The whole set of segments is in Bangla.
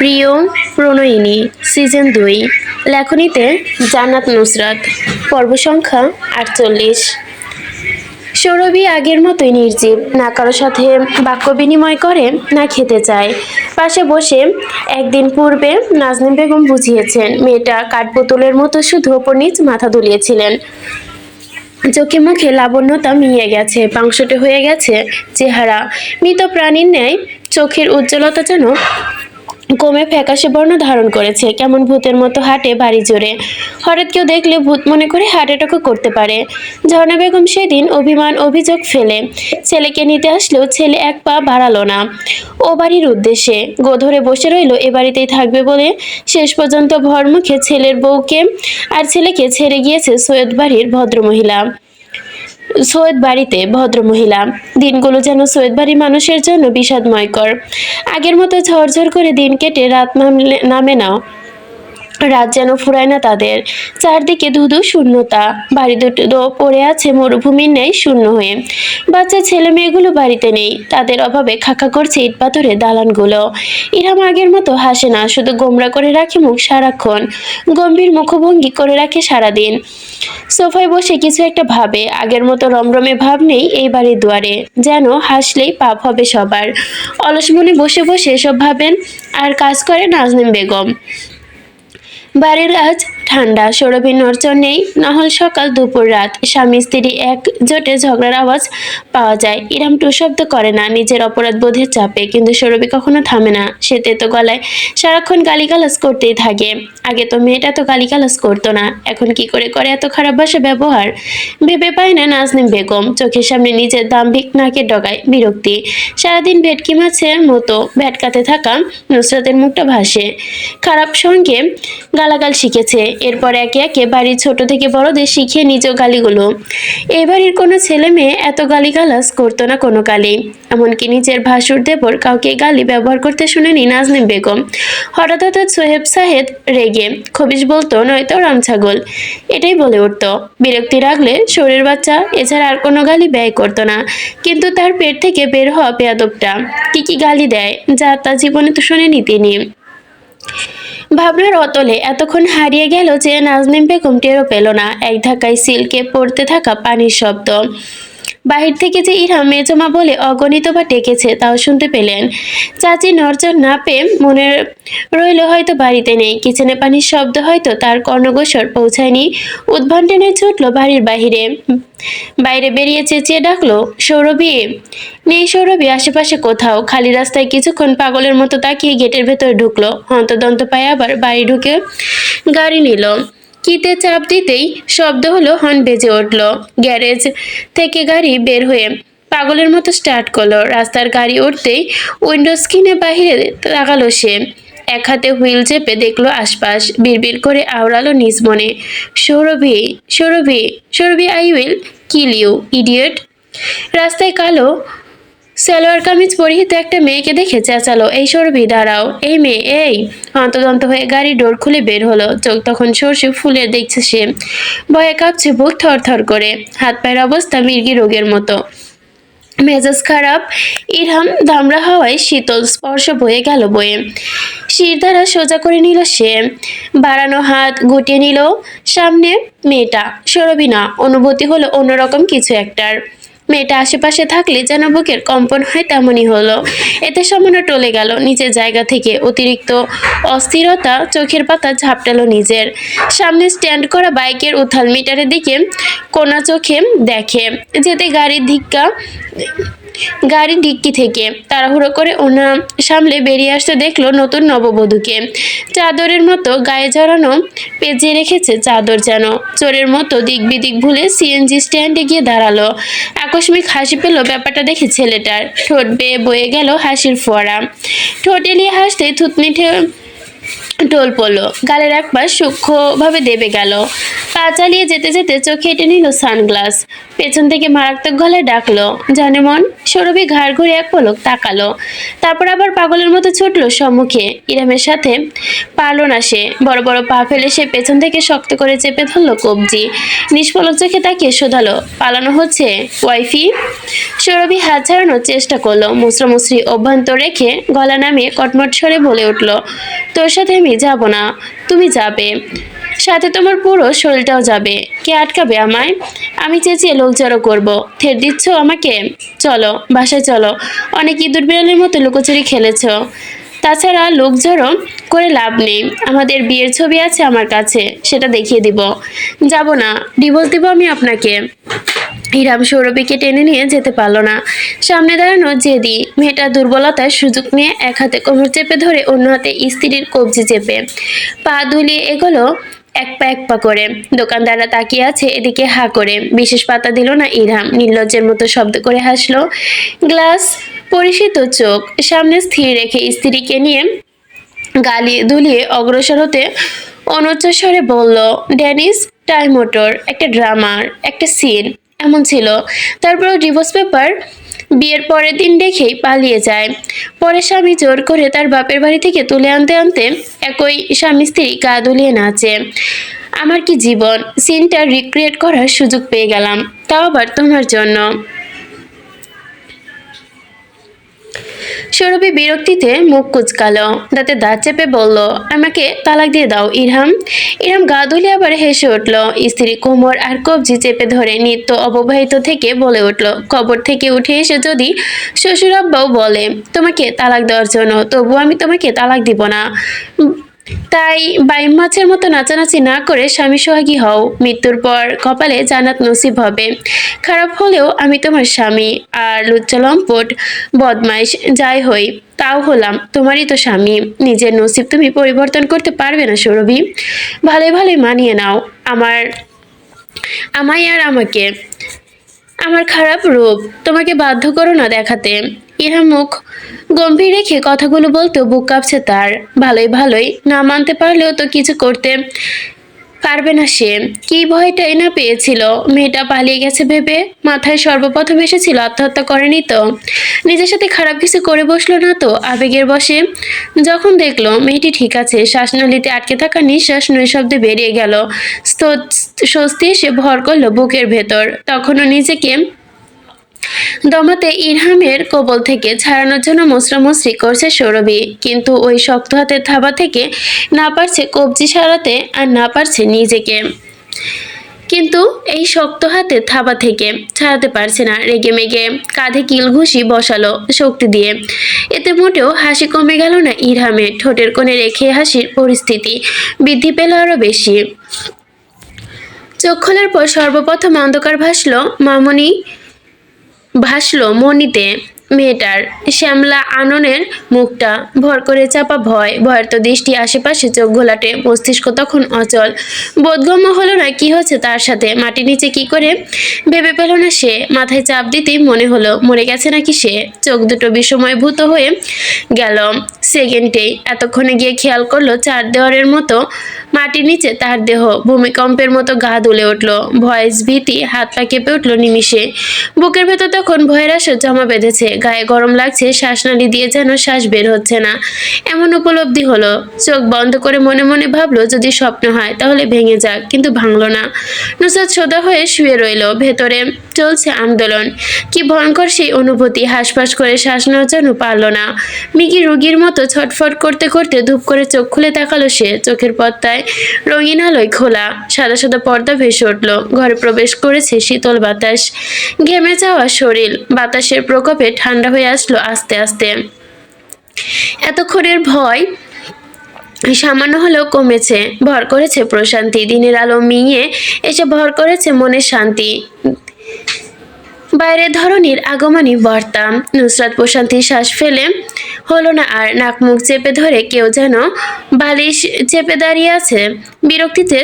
প্রিয় প্রণয়িনী সিজন ২ লেখনীতে জান্নাত নুসরাত পর্ব সংখ্যা ৪৮। সৌরভী আগের মতোই নির্জীব, না কারোর সাথে বাক্য বিনিময় করে, না খেতে চায়। পাশে বসে একদিন পূর্বে নাজনীন বেগম বুঝিয়েছেন মেয়েটা কাঠপুতুলের মতো শুধু ওপর নিচ মাথা দুলিয়েছিলেন। চোখে মুখে লাবণ্যতা মিইয়ে গেছে, পাংশুটে হয়ে গেছে চেহারা। মৃত প্রাণীর ন্যায় চোখের উজ্জ্বলতা যেন কমে ফ্যাকাশে বর্ণ ধারণ করেছে। কেমন ভূতের মতো হাঁটে বাড়ি জোরে। হঠাৎ কেউ দেখলে ভূত মনে করে হাঁটাটাকে করতে পারে। ঝর্ণা বেগম সেদিন অভিমান অভিযোগ ফেলে ছেলেকে নিতে আসলেও ছেলে এক পা বাড়ালো না ও বাড়ির উদ্দেশ্যে। ধরে বসে রইল এ বাড়িতেই থাকবে বলে। শেষ পর্যন্ত ভরমুখে ছেলের বউকে আর ছেলেকে ছেড়ে গিয়েছে সৈয়দ বাড়িতে ভদ্রমহিলা। দিনগুলো যেন সৈয়দ বাড়ির মানুষের জন্য বিষাদময়কর। আগের মতো ঝরঝর করে দিন কেটে রাত নামে না। রাত যেন ফুরায় না তাদের। চারদিকে ধুধু শূন্যতা। বাড়ি দুটো পড়ে আছে মরুভূমির ন্যায় শূন্য হয়ে। বাচ্চা ছেলে মেয়েগুলো বাড়িতে নেই। তাদের অভাবে খাকা করছে ইট পাথরের দালানগুলো। ইরহাম আগের মতো হাসে না, শুধু গোমরা করে রাখে মুখ সারাক্ষণ। গম্ভীর মুখভঙ্গি করে রাখে সারাদিন। সোফায় বসে কিছু একটা ভাবে। আগের মতো রমরমে ভাব নেই এই বাড়ির দুয়ারে। যেন হাসলেই পাপ হবে সবার। অলস মনে বসে বসে এসব ভাবেন আর কাজ করে নাজনীন বেগম। বাড়ির আজ ঠান্ডা, সৌরভীর নড়চড় নেই। নহল সকাল দুপুর রাত স্বামী স্ত্রী এক জোটে ঝগড়ার আওয়াজ পাওয়া যায়। ইরহাম টু শব্দ করে না নিজের অপরাধ বোধের চাপে, কিন্তু সৌরভী কখনো থামে না। সে তেতো গলায় সারাক্ষণ গালিগালাজ করতেই থাকে। আগে তো মেয়েটা তো গালিগালাজ করতো না, এখন কি করে করে এত খারাপ ভাষা ব্যবহার ভেবে পায় না নাজনীন বেগম। চোখের সামনে নিজের দাম্ভিক নাকের ডগায় বিরক্তি। সারাদিন ভেটকি মাছের মতো ভেটকাতে থাকা নুসরাতের মুখটা ভাসে। খারাপ সঙ্গে গালাগাল শিখেছে। এরপর একে একে বাড়ির ছোট থেকে বড়দের শিখিয়ে নিজেও গালিগুলো। এই বাড়ির কোনো ছেলে মেয়ে এত গালিগালাজ করতো না কোনো কালেই। এমনকি নিজের ভাসুর দেবর কাউকে গালি ব্যবহার করতে শুনেনি নাজনীন বেগম। হঠাৎ হঠাৎ সোহেব সাহেব রেগে খবিশ বলতো, নয়তো রামছাগল, এটাই বলে উঠত। বিরক্তি রাখলে শরীর বাচ্চা, এছাড়া আর কোনো গালি ব্যয় করতো না। কিন্তু তার পেট থেকে বের হওয়া বেয়াদবটা কি গালি দেয়, যা তা জীবনে তো শোনেনি তিনি। ভাবনার অতলে এতক্ষণ হারিয়ে গেল যে নাজনীন বেগম টেরও পেল না এক ধাক্কায় সিল্কে পড়তে থাকা পানির শব্দ। বাহির থেকে যে ইরহাম মেজমা বলে অগণিতবার ডেকেছে তাও শুনতে পেলেন। চাচি নড়চড় না পেয়ে মনে রইল হয়তো বাড়িতে নেই। কিচেনে পানির শব্দ হয়তো তার কর্ণগোচর পৌঁছায়নি। উদ্ভ্রান্তে ছুটলো বাড়ির বাইরে বেরিয়ে চেঁচিয়ে ডাকলো, সৌরভী! নেই সৌরভী আশেপাশে কোথাও। খালি রাস্তায় কিছুক্ষণ পাগলের মতো তাকিয়ে গেটের ভেতরে ঢুকলো। হন্তদন্ত পায়ে আবার বাড়ি ঢুকে গাড়ি নিল। কিতে চাপ দিতেই শব্দ হলো, হর্ন বেজে উঠল। গ্যারেজ থেকে গাড়ি বের হয়ে পাগলের মতো স্টার্ট করলো। রাস্তার গাড়ি উঠতেই উইন্ডো স্ক্রিনে বাহিরে তাকালো সে। এক হাতে হুইল চেপে দেখলো আশপাশ। বিড়বিড় করে আওড়ালো নিজ মনে, Saurabhi, Saurabhi, Saurabhi, I will kill you, idiot. রাস্তায় কালো সালোয়ার কামিজ পরিহিত একটা মেয়েকে দেখে চেঁচালো, এই সৌরভী দাঁড়াও, এই মেয়ে, এই! হন্তদন্ত হয়ে গাড়ি ডোর খুলে বের হলো। চোখ তখন সর্ষে ফুলে দেখছে সে। ভয়ে কাঁপছে বুক থরথর করে। হাত পায়ের অবস্থা মির্গি রোগের মতো। মেজাজ খারাপ। ইরহাম ধামড়া হাওয়ায় শীতল স্পর্শ বয়ে গেল বয়ে। শিরদাঁড়া সোজা করে নিল সে। বাড়ানো হাত গুটিয়ে নিল সামনে মেয়েটা। সৌরভী না, অনুভূতি হলো অন্যরকম কিছু একটার। মেয়েটা আশেপাশে থাকলে যেন বুকের কম্পন হয়, তেমনই হলো। এতে সামান্য টলে গেল নিজের জায়গা থেকে। অতিরিক্ত অস্থিরতা চোখের পাতা ঝাপটালো নিজের। সামনে স্ট্যান্ড করা বাইকের উথাল মিটারের দিকে কোনা চোখে দেখে যেতে গাড়ির ডিক্কি থেকে তাড়াহুড়ো করে ওনা সামলে বেরিয়ে আসতে দেখলো নতুন নববধূকে। চাদরের মতো গায়ে জড়ানো পেঁচিয়ে রেখেছে চাদর, যেন চোরের মতো দিক বিদিক ভুলে সিএনজি স্ট্যান্ডে গিয়ে দাঁড়ালো। আকস্মিক হাসি পেল ব্যাপারটা দেখে ছেলেটার। ঠোঁট বেয়ে বয়ে গেল হাসির ফোয়ারা। ঠোঁট এলিয়ে হাসতে থুতনি টোল পড়লো, গালের এক পাশ সূক্ষ্মভাবে দেবে গেল। পা চালিয়ে যেতে যেতে চোখে এঁটে নিল সানগ্লাস। পেছন থেকে মারাত্মক গলায় ডাকলো, জানে মন। সৌরভী ঘাড় ঘুরে এক পলক তাকালো, তারপর আবার পাগলের মতো ছুটলো সম্মুখে। ইরামের সাথে পারল না সে। বড় বড় পা ফেলে সে পেছন থেকে শক্ত করে চেপে ধরলো কবজি। নিষ্পলক চোখে তাকিয়ে শোধালো, পালানো হচ্ছে ওয়াইফি? সৌরভী হাত ছাড়ানোর চেষ্টা করলো, মুচড়ামুচড়ি অভ্যন্তর রেখে গলা নামিয়ে কটমট স্বরে বলে উঠল, তোর সাথে আমি যাব না, তুমি যাবে, সাথে তোমার পুরো শরীরটাও যাবে। কে আটকাবে আমায়? আমি চেঁচিয়ে লোক জড়ো করবো। থেট দিচ্ছ আমাকে? চলো বাসায় চলো, অনেক ইঁদুর বিড়ালের মতো লুকোচুরি খেলেছ। তাছাড়া লোক জড়ো করে লাভ নেই। আমাদের বিয়ের ছবি আছে আমার কাছে, সেটা দেখিয়ে দিব। যাব না, ডিভোর্স দিব আমি আপনাকে। ইরাম সৌরভীকে টেনে নিয়ে যেতে পারল না। সামনে দাঁড়ানো জেদি মেয়েটা দুর্বলতার সুযোগ নিয়ে এক হাতে কোমর চেপে ধরে, অন্য হাতে স্ত্রীর কবজি চেপে পা দুলিয়ে এগোলো এক পা করে। দোকানদাররা তাকিয়ে আছে এদিকে হা করে। বিশেষ পাতা দিল না ইরহাম, নির্লজ্জের মতো শব্দ করে হাসলো। গ্লাস পরিচিত চোখ সামনে স্থির রেখে স্ত্রীকে নিয়ে গালি দুলিয়ে অগ্রসর হতে অনুচ্চ স্বরে বলল, ড্যানিস টাই মোটর, একটা ড্রামার, একটা সিন এমন ছিল। তারপরেও ডিভোর্স পেপার বিয়ের পরের দিন দেখেই পালিয়ে যায়। পরে স্বামী জোর করে তার বাপের বাড়ি থেকে তুলে আনতে আনতে একই স্বামী স্ত্রী গা দুলিয়ে নাচে। আমার কি জীবন! সিনটা রিক্রিয়েট করার সুযোগ পেয়ে গেলাম, তাও আবার তোমার জন্য। সৌরভী বিরক্তিতে মুখ কুচকালো, দাঁতে দাঁত চেপে বলল, আমাকে তালাক দিয়ে দাও ইরহাম। ইরহাম গা দুলিয়ে আবার হেসে উঠল। স্ত্রী কোমর আর কবজি চেপে ধরে নিত্য অববাহিত থেকে বলে উঠল, কবর থেকে উঠে এসে যদি শ্বশুর আব্বাও বলে তোমাকে তালাক দেওয়ার জন্য, তবু আমি তোমাকে তালাক দিব না। তাই বাইম মাছের মতো নাচানাচি না করে স্বামী সোহাগী হও। মৃত্যুর পর কপালে জান্নাত নসিব হবে। খারাপ হলেও আমি তোমার স্বামী, আর লুচ্চা লম্পট বদমাইশ যাই হই তাও হলাম তোমারই তো স্বামী। নিজের নসিব তুমি পরিবর্তন করতে পারবে না সৌরভী। ভালোই ভালোই মানিয়ে নাও আমায় আর আমাকে। আমার খারাপ রূপ তোমাকে বাধ্য করো না দেখাতে। ইরহাম মুখ গম্ভীর রেখে কথাগুলো বলতেও বুক কাঁপছে তার। ভালোই ভালোই না মানতে পারলেও তো কিছু করতে পারবে না সে। কি ভয়টাই না পেয়েছিল মেয়েটা পালিয়ে গেছে ভেবে। মাথায় সর্বপ্রথম এসেছিল আত্মহত্যা করেনি তো, নিজের সাথে খারাপ কিছু করে বসলো না তো আবেগের বশে। যখন দেখলো মেয়েটি ঠিক আছে, শ্বাসনালীতে আটকে থাকা নিঃশ্বাস নৈশব্দে বেরিয়ে গেল, স্বস্তি এসে ভর করলো বুকের ভেতর। তখনও নিজেকে দমাতে ইরহামের কবল থেকে ছাড়ানোর জন্য মোচড়ামুচড়ি করছে সৌরভী, কিন্তু ওই শক্ত হাতের থাবা থেকে না পারছে কবজি সারাতে, আর না পারছে নিজেকে। কিন্তু এই শক্ত হাতে থাবা থেকে ছাড়াতে পারছে না। রেগে মেগে কাঁধে কিল ঘুষি বসালো শক্তি দিয়ে। এতে মোটেও হাসি কমে গেল না ইরহামের। ঠোঁটের কোণে রেখে হাসির পরিস্থিতি বৃদ্ধি পেল আরো বেশি। চোখ খোলার পর সর্বপ্রথম অন্ধকার ভাসলো মনিতে। মেয়েটার শ্যামলা আননের মুখটা, ভর করে চাপা ভয়ের তো দৃষ্টি আশেপাশে চোখ ঘোলাটে। মস্তিষ্ক তখন অচল, বোধগম্য হলো না কি হচ্ছে তার সাথে। মাটি নিচে কি করে ভেবে পেল না সে। মাথায় চাপ দিতেই মনে হলো মরে গেছে নাকি সে। চোখ দুটো বিস্ময়ভূত হয়ে গেল সেকেন্ডেই। এতক্ষণে গিয়ে খেয়াল করলো চার দেওয়ারের মতো মাটির নিচে তার দেহ। ভূমিকম্পের মতো গা দুলে উঠলো, ভয়েস ভীতি হাত পা কেঁপে উঠলো নিমিষে। বুকের ভেতর তখন ভয়ের আসর জমা বেঁধেছে, গায়ে গরম লাগছে, শ্বাসনালী দিয়ে যেন শ্বাস বের হচ্ছে না এমন উপলব্ধি হলো। চোখ বন্ধ করে মনে মনে ভাবলো যদি স্বপ্ন হয় তাহলে ভেঙে যাক, কিন্তু ভাঙলো না। নুসরাত সোজা হয়ে শুয়ে রইল, ভেতরে চলছে আন্দোলন। কি ভয়ঙ্কর সেই অনুভূতি। হাঁসফাঁস করে শ্বাস নেওয়ার জন্য পারল না। মিকি রোগীর মতো ছটফট করতে করতে ধূপ করে চোখ খুলে তাকালো সে। চোখের পর্দায় রঙিন আলোয় খোলা সাদা সাদা পর্দা ভেসে উঠল। ঘরে প্রবেশ করেছে শীতল বাতাস। ঘেমে যাওয়া শরীর বাতাসের প্রকোপে ঠান্ডা হয়ে আসলো আস্তে আস্তে। এতক্ষণের ভয় সামান্য হলেও কমেছে, ভর করেছে প্রশান্তি। দিনের আলো মিইয়ে এসে ভর করেছে মনের শান্তি। বাইরের ধরনীর আগমনী বার্তা। নুসরাত প্রশান্তির শ্বাস ফেলে হলো না আর। নাক মুখ চেপে ধরে কেউ যেন বালিশ চেপে দাঁড়িয়ে আছে। বিরক্তিতে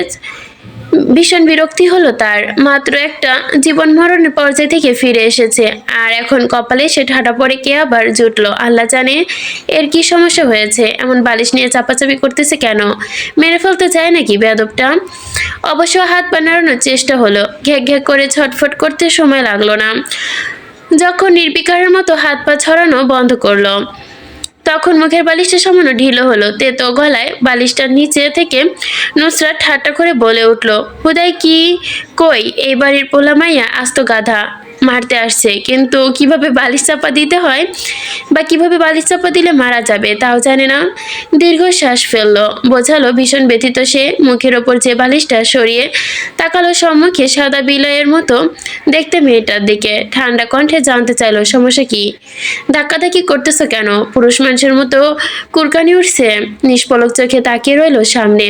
ভীষণ বিরক্তি হলো তার। মাত্র একটা জীবন মরণের পর্যায় থেকে ফিরে এসেছে, আর এখন কপালে সে ঠাটা পড়ে কে আবার জুটলো আল্লাহ জানে। এর কি সমস্যা হয়েছে, এমন বালিশ নিয়ে চাপাচাপি করতেছে কেন? মেরে ফেলতে চায় নাকি বেয়াদবটা? অবশ্য হাত পা নাড়ানোর চেষ্টা হলো, ঘ্যাক ঘ্যাক করে ছটফট করতে সময় লাগলো না। যখন নির্বিকারের মতো হাত পা ছড়ানো বন্ধ করলো, তখন মুখের বালিশটা সামান্য ঢিলো হলো। তেতো গলায় বালিশটার নিচে থেকে নুসরাত ঠাট্টা করে বলে উঠল, হুদাই কি কই এই বাড়ির পোলা মাইয়া আস্ত গাধা, মারতে আসছে, কিন্তু কিভাবে বালিশ চাপা দিতে হয় বা কিভাবে বালিশ চাপা দিলে মারা যাবে তাও জানে না। দীর্ঘশ্বাস ফেললো, বোঝালো ভীষণ ব্যথিত সে। মুখের ওপর যে বালিশটা সরিয়ে তাকালো সম্মুখে সাদা বিলয়ের মতো দেখতে মেয়েটার দিকে। ঠান্ডা কণ্ঠে জানতে চাইলো, সমস্যা কি? ধাক্কাধাক্কি করতেছো কেন? পুরুষ মানুষের মতো কুরকানি উঠছে। নিষ্পলক চোখে তাকিয়ে রইল সামনে।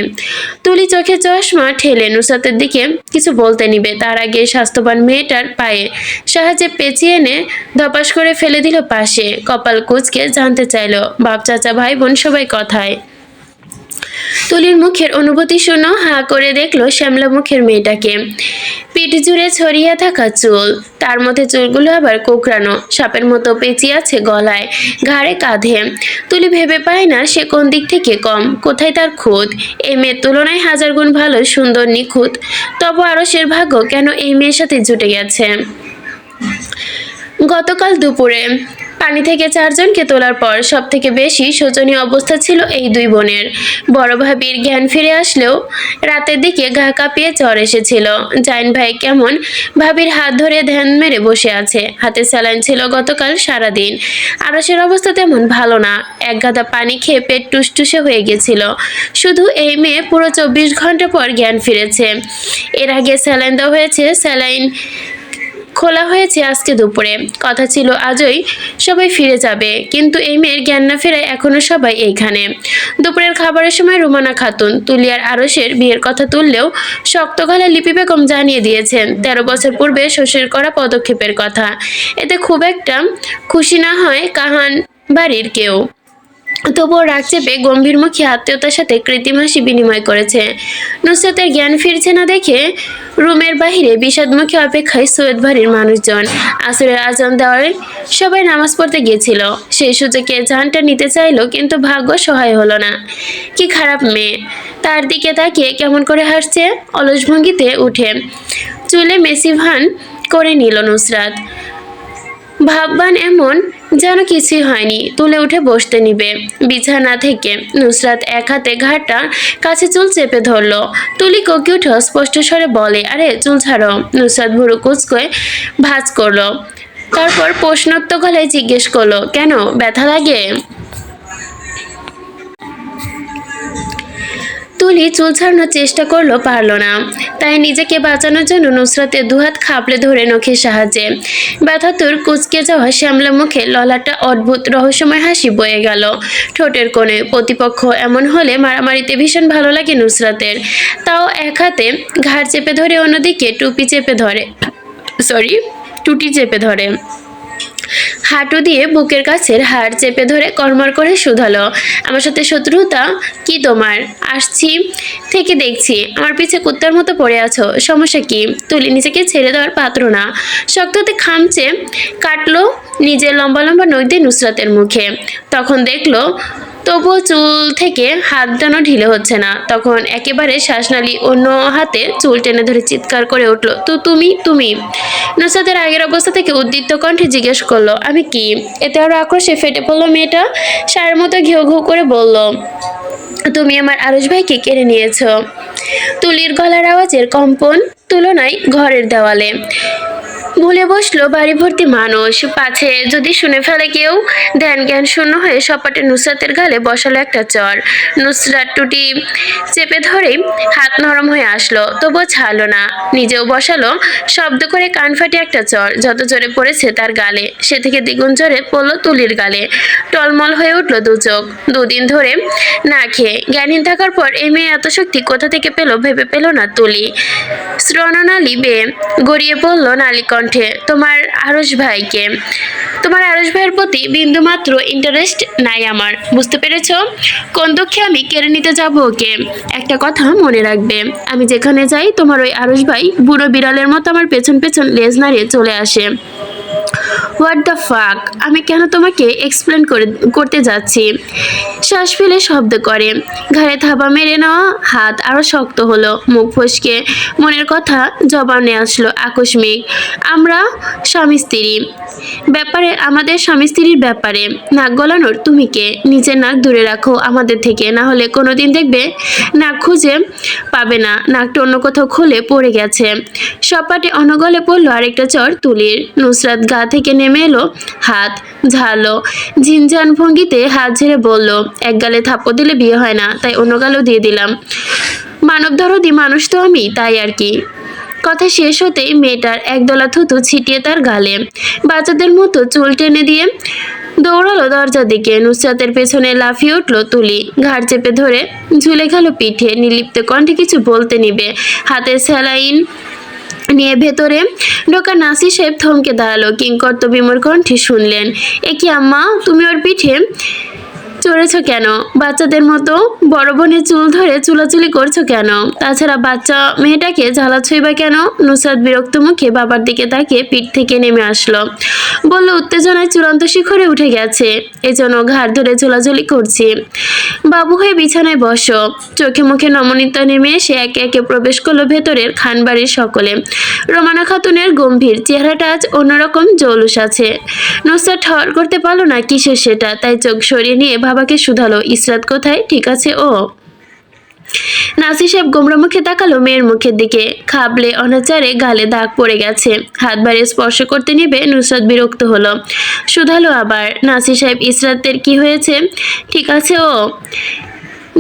তুলি চোখে চশমা ঠেলে নুসরাতের দিকে কিছু বলতে নিবে, তার আগে স্বাস্থ্যবান মেয়েটার পায়ে সাহায্যে পেঁচিয়ে এনে ধপাস করে ফেলে দিল পাশে। কপাল কুঁচকে জানতে চাইলো, বাপ চাচা ভাই বোন সবাই কথায়? তুলির মুখের অনুভূতি শূন্য হা করে দেখলো শ্যামলা মুখের মেয়েটাকে। পিঠ জুড়ে ছড়িয়ে থাকা চুল, তার মধ্যে চুলগুলো আবার কোঁকড়ানো, সাপের মতো পেঁচিয়ে আছে গলায়, ঘাড়ে, কাঁধে। তুলি ভেবে পায় না সে কোন দিক থেকে কম, কোথায় তার খুঁত। এই মেয়ের তুলনায় হাজার গুণ ভালো, সুন্দর, নিখুঁত। তবু আরশের ভাগ্য কেন এই মেয়ের সাথে জুটে গেছে। গতকাল দুপুরে পানি থেকে চারজনকে তোলার পর সব থেকে বেশি শোচনীয় অবস্থা ছিল এই দুই বোনের। বড় ভাবির জ্ঞান ফিরে আসলেও রাতের দিকে গা কাঁপিয়ে জ্বর এসেছিল। জাইন ভাই কেমন ভাবির হাত ধরে ধ্যান মেরে বসে আছে, হাতে স্যালাইন ছিল গতকাল সারাদিন। আরশের অবস্থা তেমন ভালো না, এক গাদা পানি খেয়ে পেট টুসটুসে হয়ে গেছিল। শুধু এই মেয়ে পুরো 24 ঘন্টা পর জ্ঞান ফিরেছে। এর আগে স্যালাইন দেওয়া হয়েছে, স্যালাইন খোলা হয়েছে আজকে দুপুরে। কথা ছিল আজই সবাই ফিরে যাবে, কিন্তু এই মেয়ের জ্ঞান না ফেরায় এখনো সবাই এইখানে। দুপুরের খাবারের সময় রুমানা খাতুন তুলি আর আরশের বিয়ের কথা তুললেও শক্ত গলায় লিপি বেগম জানিয়ে দিয়েছেন 13 বছর পূর্বে শ্বশুর করা পদক্ষেপের কথা। এতে খুব একটা খুশি না হয় কাহান বাড়ির কেউ, তবুও রাগ চেপে গম্ভীর মুখে আত্মীয়তার সাথে কৃত্রিম হাসি বিনিময় করেছে। নুসরাতের জ্ঞান ফিরছে না দেখে রুমের বাহিরে বিষাদ মুখে অপেক্ষায় সৈয়দ বাড়ির মানুষজন। আসরের আজান দেওয়ায় সবাই নামাজ পড়তে গিয়েছিল। সেই সুযোগে জানটা নিতে চাইলো, কিন্তু ভাগ্য সহায় হলো না। কি খারাপ মেয়ে, তার দিকে তাকিয়ে কেমন করে হাসছে। অলস ভঙ্গিতে উঠে চুলে মেসি ভান করে নিল নুসরাত। ভাববান এমন যেন কিছুই হয়নি, তুলে উঠে বসতে নিবে বিছানা থেকে। নুসরাত এক হাতে ঘাটটা কাছে চুল চেপে ধরলো। তুলি কোকি উঠে স্পষ্ট স্বরে বলে, আরে চুল ছাড়ো। নুসরাত ভুরু কুচকোয় ভাঁজ করলো, তারপর প্রশ্নোক্ত গলায় জিজ্ঞেস করলো, কেন, ব্যথা লাগে? তুলি চুল ছাড়ানোর চেষ্টা করলো, পারল না। তাই নিজেকে বাঁচানোর জন্য নুসরাতের দুহাত খাপড়ে ধরে নখের সাহায্যে ব্যথাতুর কুচকে যাওয়া শ্যামলা মুখে ললাটা অদ্ভুত রহস্যময় হাসি বয়ে গেল ঠোঁটের কোণে। প্রতিপক্ষ এমন হলে মারামারিতে ভীষণ ভালো লাগে নুসরাতের। তাও এক হাতে ঘাড় চেপে ধরে, অন্যদিকে টুটি চেপে ধরে। হাঁটু দিয়ে বুকের কাছের হাড় চেপে ধরে কর্মর করে শুধালো, আমার সাথে শত্রুতা কি তোমার? আসছি থেকে দেখছি আমার পিছে কুত্তার মতো পড়ে আছো, সমস্যা কি? তুলি নিজেকে ছেড়ে দেওয়ার পাত্র না, শক্ততে খামচে কাটলো নিজের লম্বা লম্বা নখ দিয়ে নুসরাতের মুখে। তখন দেখলো তবুও চুল থেকে হাত টানো ঢিলে হচ্ছে না। তখন একেবারে শ্বাসনালী অন্য হাতে চুল টেনে ধরে চিৎকার করে উঠলো, তো তুমি? নুসরাতের আগের অবস্থা থেকে উদ্দীপ্ত কণ্ঠে জিজ্ঞেস করলো, আমি কি? এতে আরো আক্রোশে ফেটে পড়লো মেয়েটা। সারের মতো ঘেউ ঘেউ করে বলল, তুমি আমার আরশ ভাইকে কেড়ে নিয়েছো। তুলির গলার আওয়াজের কম্পন তুলনায় ঘরের দেওয়ালে ভুলে বসলো বাড়ি ভর্তি মানুষ। পাছে যদি শুনে ফেলে কেউ। ধ্যান জ্ঞান শূন্য হয়ে সপাটে নুসরাতের গালে বসালো একটা চর। নুসরাত টুটি চেপে ধরেই হাত নরম হয়ে আসলো, তবুও ছাড়লো না। নিজেও বসালো শব্দ করে কান ফাটে একটা চর। যত জোরে পড়েছে তার গালে, সে থেকে দ্বিগুণ জোরে পড়লো তুলির গালে। টলমল হয়ে উঠলো দু চোখ। দুদিন ধরে না খেয়ে জ্ঞানহীন থাকার পর এই মেয়ে এত শক্তি কোথা থেকে পেল ভেবে পেল না তুলি। শ্রণনালী বেয়ে গড়িয়ে পড়লো নালী কণ্ঠে কণ্ঠে, তোমার আরশ ভাইয়ের প্রতি বিন্দুমাত্র ইন্টারেস্ট নাই আমার, বুঝতে পেরেছো? কোন দুঃখে আমি কেড়ে নিতে যাব ওকে? একটা কথা মনে রাখবে, আমি যেখানে যাই তোমার ওই আরশ ভাই বুড়ো বিড়ালের মতো আমার পেছন পেছন লেজ নাড়িয়ে চলে আসে। What the fuck? আমি কেন তোমাকে এক্সপ্লেন করতে যাচ্ছি? শ্বাস ফেলে শব্দ করে, ঘাড়ে থাবা মেরে নেওয়া হাত আরো শক্ত হলো, মুখ ফসকে মনের কথা জবানে আসলো আকস্মিক। আমরা স্বামী স্ত্রী আমাদের স্বামী স্ত্রীর ব্যাপারে নাক গলানোর তুমি কে? নিজের নাক দূরে রাখো আমাদের থেকে, না হলে কোনোদিন দেখবে নাক খুঁজে পাবে না, নাকটা অন্য কোথাও খুলে পড়ে গেছে। সপাটে অনগলে পড়লো আরেকটা চর তুলির। নুসরাত গা থেকে নেমে এলো, হাত ঝাড়লো, ঝিনঝান ভঙ্গিতে হাত ঝেড়ে বলল, এক গালে থাপ্পড় দিলে বিয়ে হয় না, তাই অন্য গালেও দিয়ে দিলাম। মানব দরদি মানুষ তো আমি, তাই আর কি। কথা শেষ হতেই মেয়েটার একদলা থুতু ছিটিয়ে তার গালে, বাচ্চাদের মতো চুল টেনে দিয়ে দৌড়ালো দরজার দিকে। নুসরাতের পেছনে লাফিয়ে উঠলো তুলি, ঘাড় চেপে ধরে ঝুলে গেল পিঠে। নির্লিপ্ত কণ্ঠে কিছু বলতে নিবে, হাতে স্যালাইন নিয়ে ভেতরে ঢোকা নাসির সাহেব থমকে দাঁড়ালো, কিংকর্ত বিমর কণ্ঠে শুনলেন, এ কি আম্মা, তুমি ওর পিঠে চড়েছ কেন? বাচ্চাদের মতো বড় বোনের চুল ধরে চুলাচুলি করছো কেন? তাছাড়া বাচ্চা মেয়েটাকে জ্বালাচ্ছই বা কেন? নুসরাত বিরক্ত মুখে বাবার দিকে তাকিয়ে পিঠ থেকে নেমে আসলো, বলল, উত্তেজনায় চূড়ান্ত শিখরে উঠে গেছে, এজন্য ঘাড় ধরে চুলাচুলি করছি। বাবু হয়ে বিছানায় বসো। চোখে মুখে নমনীয়তা নেমে এসে একে একে প্রবেশ করলো ভেতরের খানবাড়ির সকলে। রোমানা খাতুনের গম্ভীর চেহারাটা আজ অন্যরকম জৌলুস আছে। নুসরাত ঠাওয়ার করতে পারলো না কিসের সেটা, তাই চোখ সরিয়ে নিয়ে বাবাকে শুধালো, ইসরাত কোথায়? ঠিক আছে ও? নাসির সাহেব গোমরা মুখে তাকালো মেয়ের মুখের দিকে, খাবলে অনাচারে গালে দাগ পড়ে গেছে। হাত বাড়িয়ে স্পর্শ করতে নিবে নুসরাত বিরক্ত হলো, শুধালো আবার, নাসির সাহেব ইসরাতের কি হয়েছে? ঠিক আছে ও?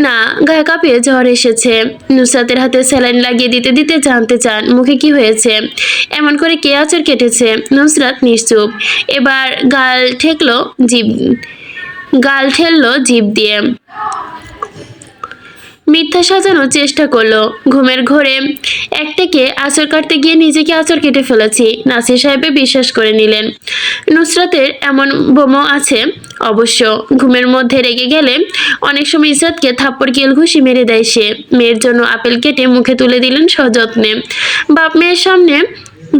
না, গায়ে কাঁপিয়ে জ্বর এসেছে। নুসরাতের হাতে স্যালাইন লাগিয়ে দিতে দিতে জানতে চান, মুখে কি হয়েছে? এমন করে কে আঁচড় কেটেছে? নুসরাত নিশ্চুপ, এবার গাল ঠেললো জিভ দিয়ে। মিথ্যা সাজানোর চেষ্টা করলো, ঘুমের ঘোরে একটাকে আঁচড় কাটতে গিয়ে নিজেকে আঁচড় কেটে ফেলেছি। নাসির সাহেবে বিশ্বাস করে নিলেন। নুসরাতের এমন বোমও আছে অবশ্য, ঘুমের মধ্যে রেগে গেলে অনেক সময় ইসরাতকে থাপ্পড় কেল ঘুষি মেরে দেয় সে। মেয়ের জন্য আপেল কেটে মুখে তুলে দিলেন সযত্নে। বাপ মেয়ের সামনে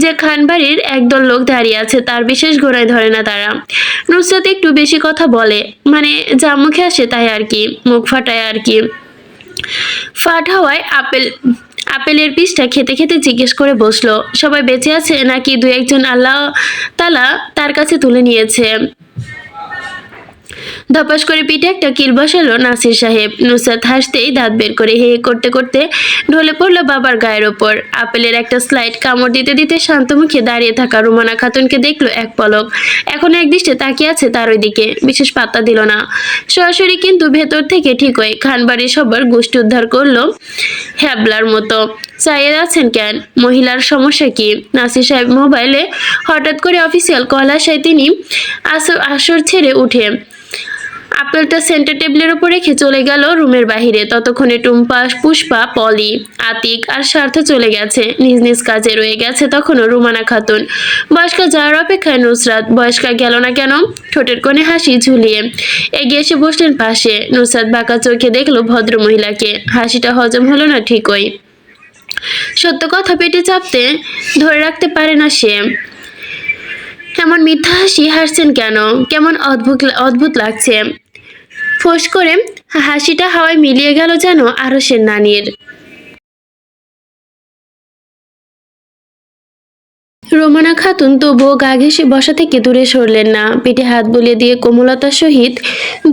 যে খানবাড়ির একদল লোক দাঁড়িয়ে আছে তার বিশেষ গোড়ায় ধরে না তারা। নুসরাত একটু বেশি কথা বলে, মানে যা মুখে আসে তাই আর কি, মুখ ফাটায় আর কি। ফাট হওয়ায় আপেলের পিসটা খেতে খেতে জিজ্ঞেস করে বসলো, সবাই বেঁচে আছে নাকি দু একজন আল্লাহ তাআলা তার কাছে তুলে নিয়েছে? ধপাস করে পিঠে একটা কিল বসালো নাসির সাহেব। নুসরাত হাসতেই দাঁত বের করে হে হে করতে করতে ঢলে পড়লো বাবার গায়ের ওপর। আপেলের একটা স্লাইড কামড় দিতে দিতে শান্ত মুখে দাঁড়িয়ে থাকা রুমানা খাতুনকে দেখলো এক পলক, এখন একদৃষ্টে তাকিয়ে আছে তার ওই দিকে, বিশেষ পাত্তা দিল না। সরাসরি কিন্তু ভেতর থেকে ঠিকই খানবাড়ির সবার গোষ্ঠী উদ্ধার করলো হ্যাবলার মতো। চাইয়ে আছেন কেন? মহিলার সমস্যা কি? নাসির সাহেব মোবাইলে হঠাৎ করে অফিসিয়াল কল আসায় তিনি আসর ছেড়ে উঠে আপেলটা সেন্টার টেবিলের উপর রেখে চলে গেল রুমের বাহিরে। ততক্ষণে টুম্পা, পুষ্পা, পলি, আতিক আর স্বার্থ চলে গেছে নিজ নিজ কাজে। রয়ে গেছে তখনও রুমানা খাতুন। বয়স্কা যাওয়ার অপেক্ষায় নুসরাত। বয়স্কা গেল না কেন? ঠোঁটের কোণে হাসি ঝুলিয়ে এগিয়ে এসে বসলেন পাশে। নুসরাত বাঁকা চোখে দেখলো ভদ্র মহিলাকে। হাসিটা হজম হলো না ঠিকই, সত্য কথা পেটে চাপতে ধরে রাখতে পারে না সে। এমন মিথ্যা হাসি হাসছেন কেন? কেমন অদ্ভুত লাগছে। ফোঁস করে হাসিটা হাওয়ায় মিলিয়ে গেল যেন আরশের নানির। রোমানা খাতুন তবুও গা ঘেঁষে বসা থেকে দূরে সরলেন না। পিঠে হাত বুলিয়ে দিয়ে কোমলতার সহিত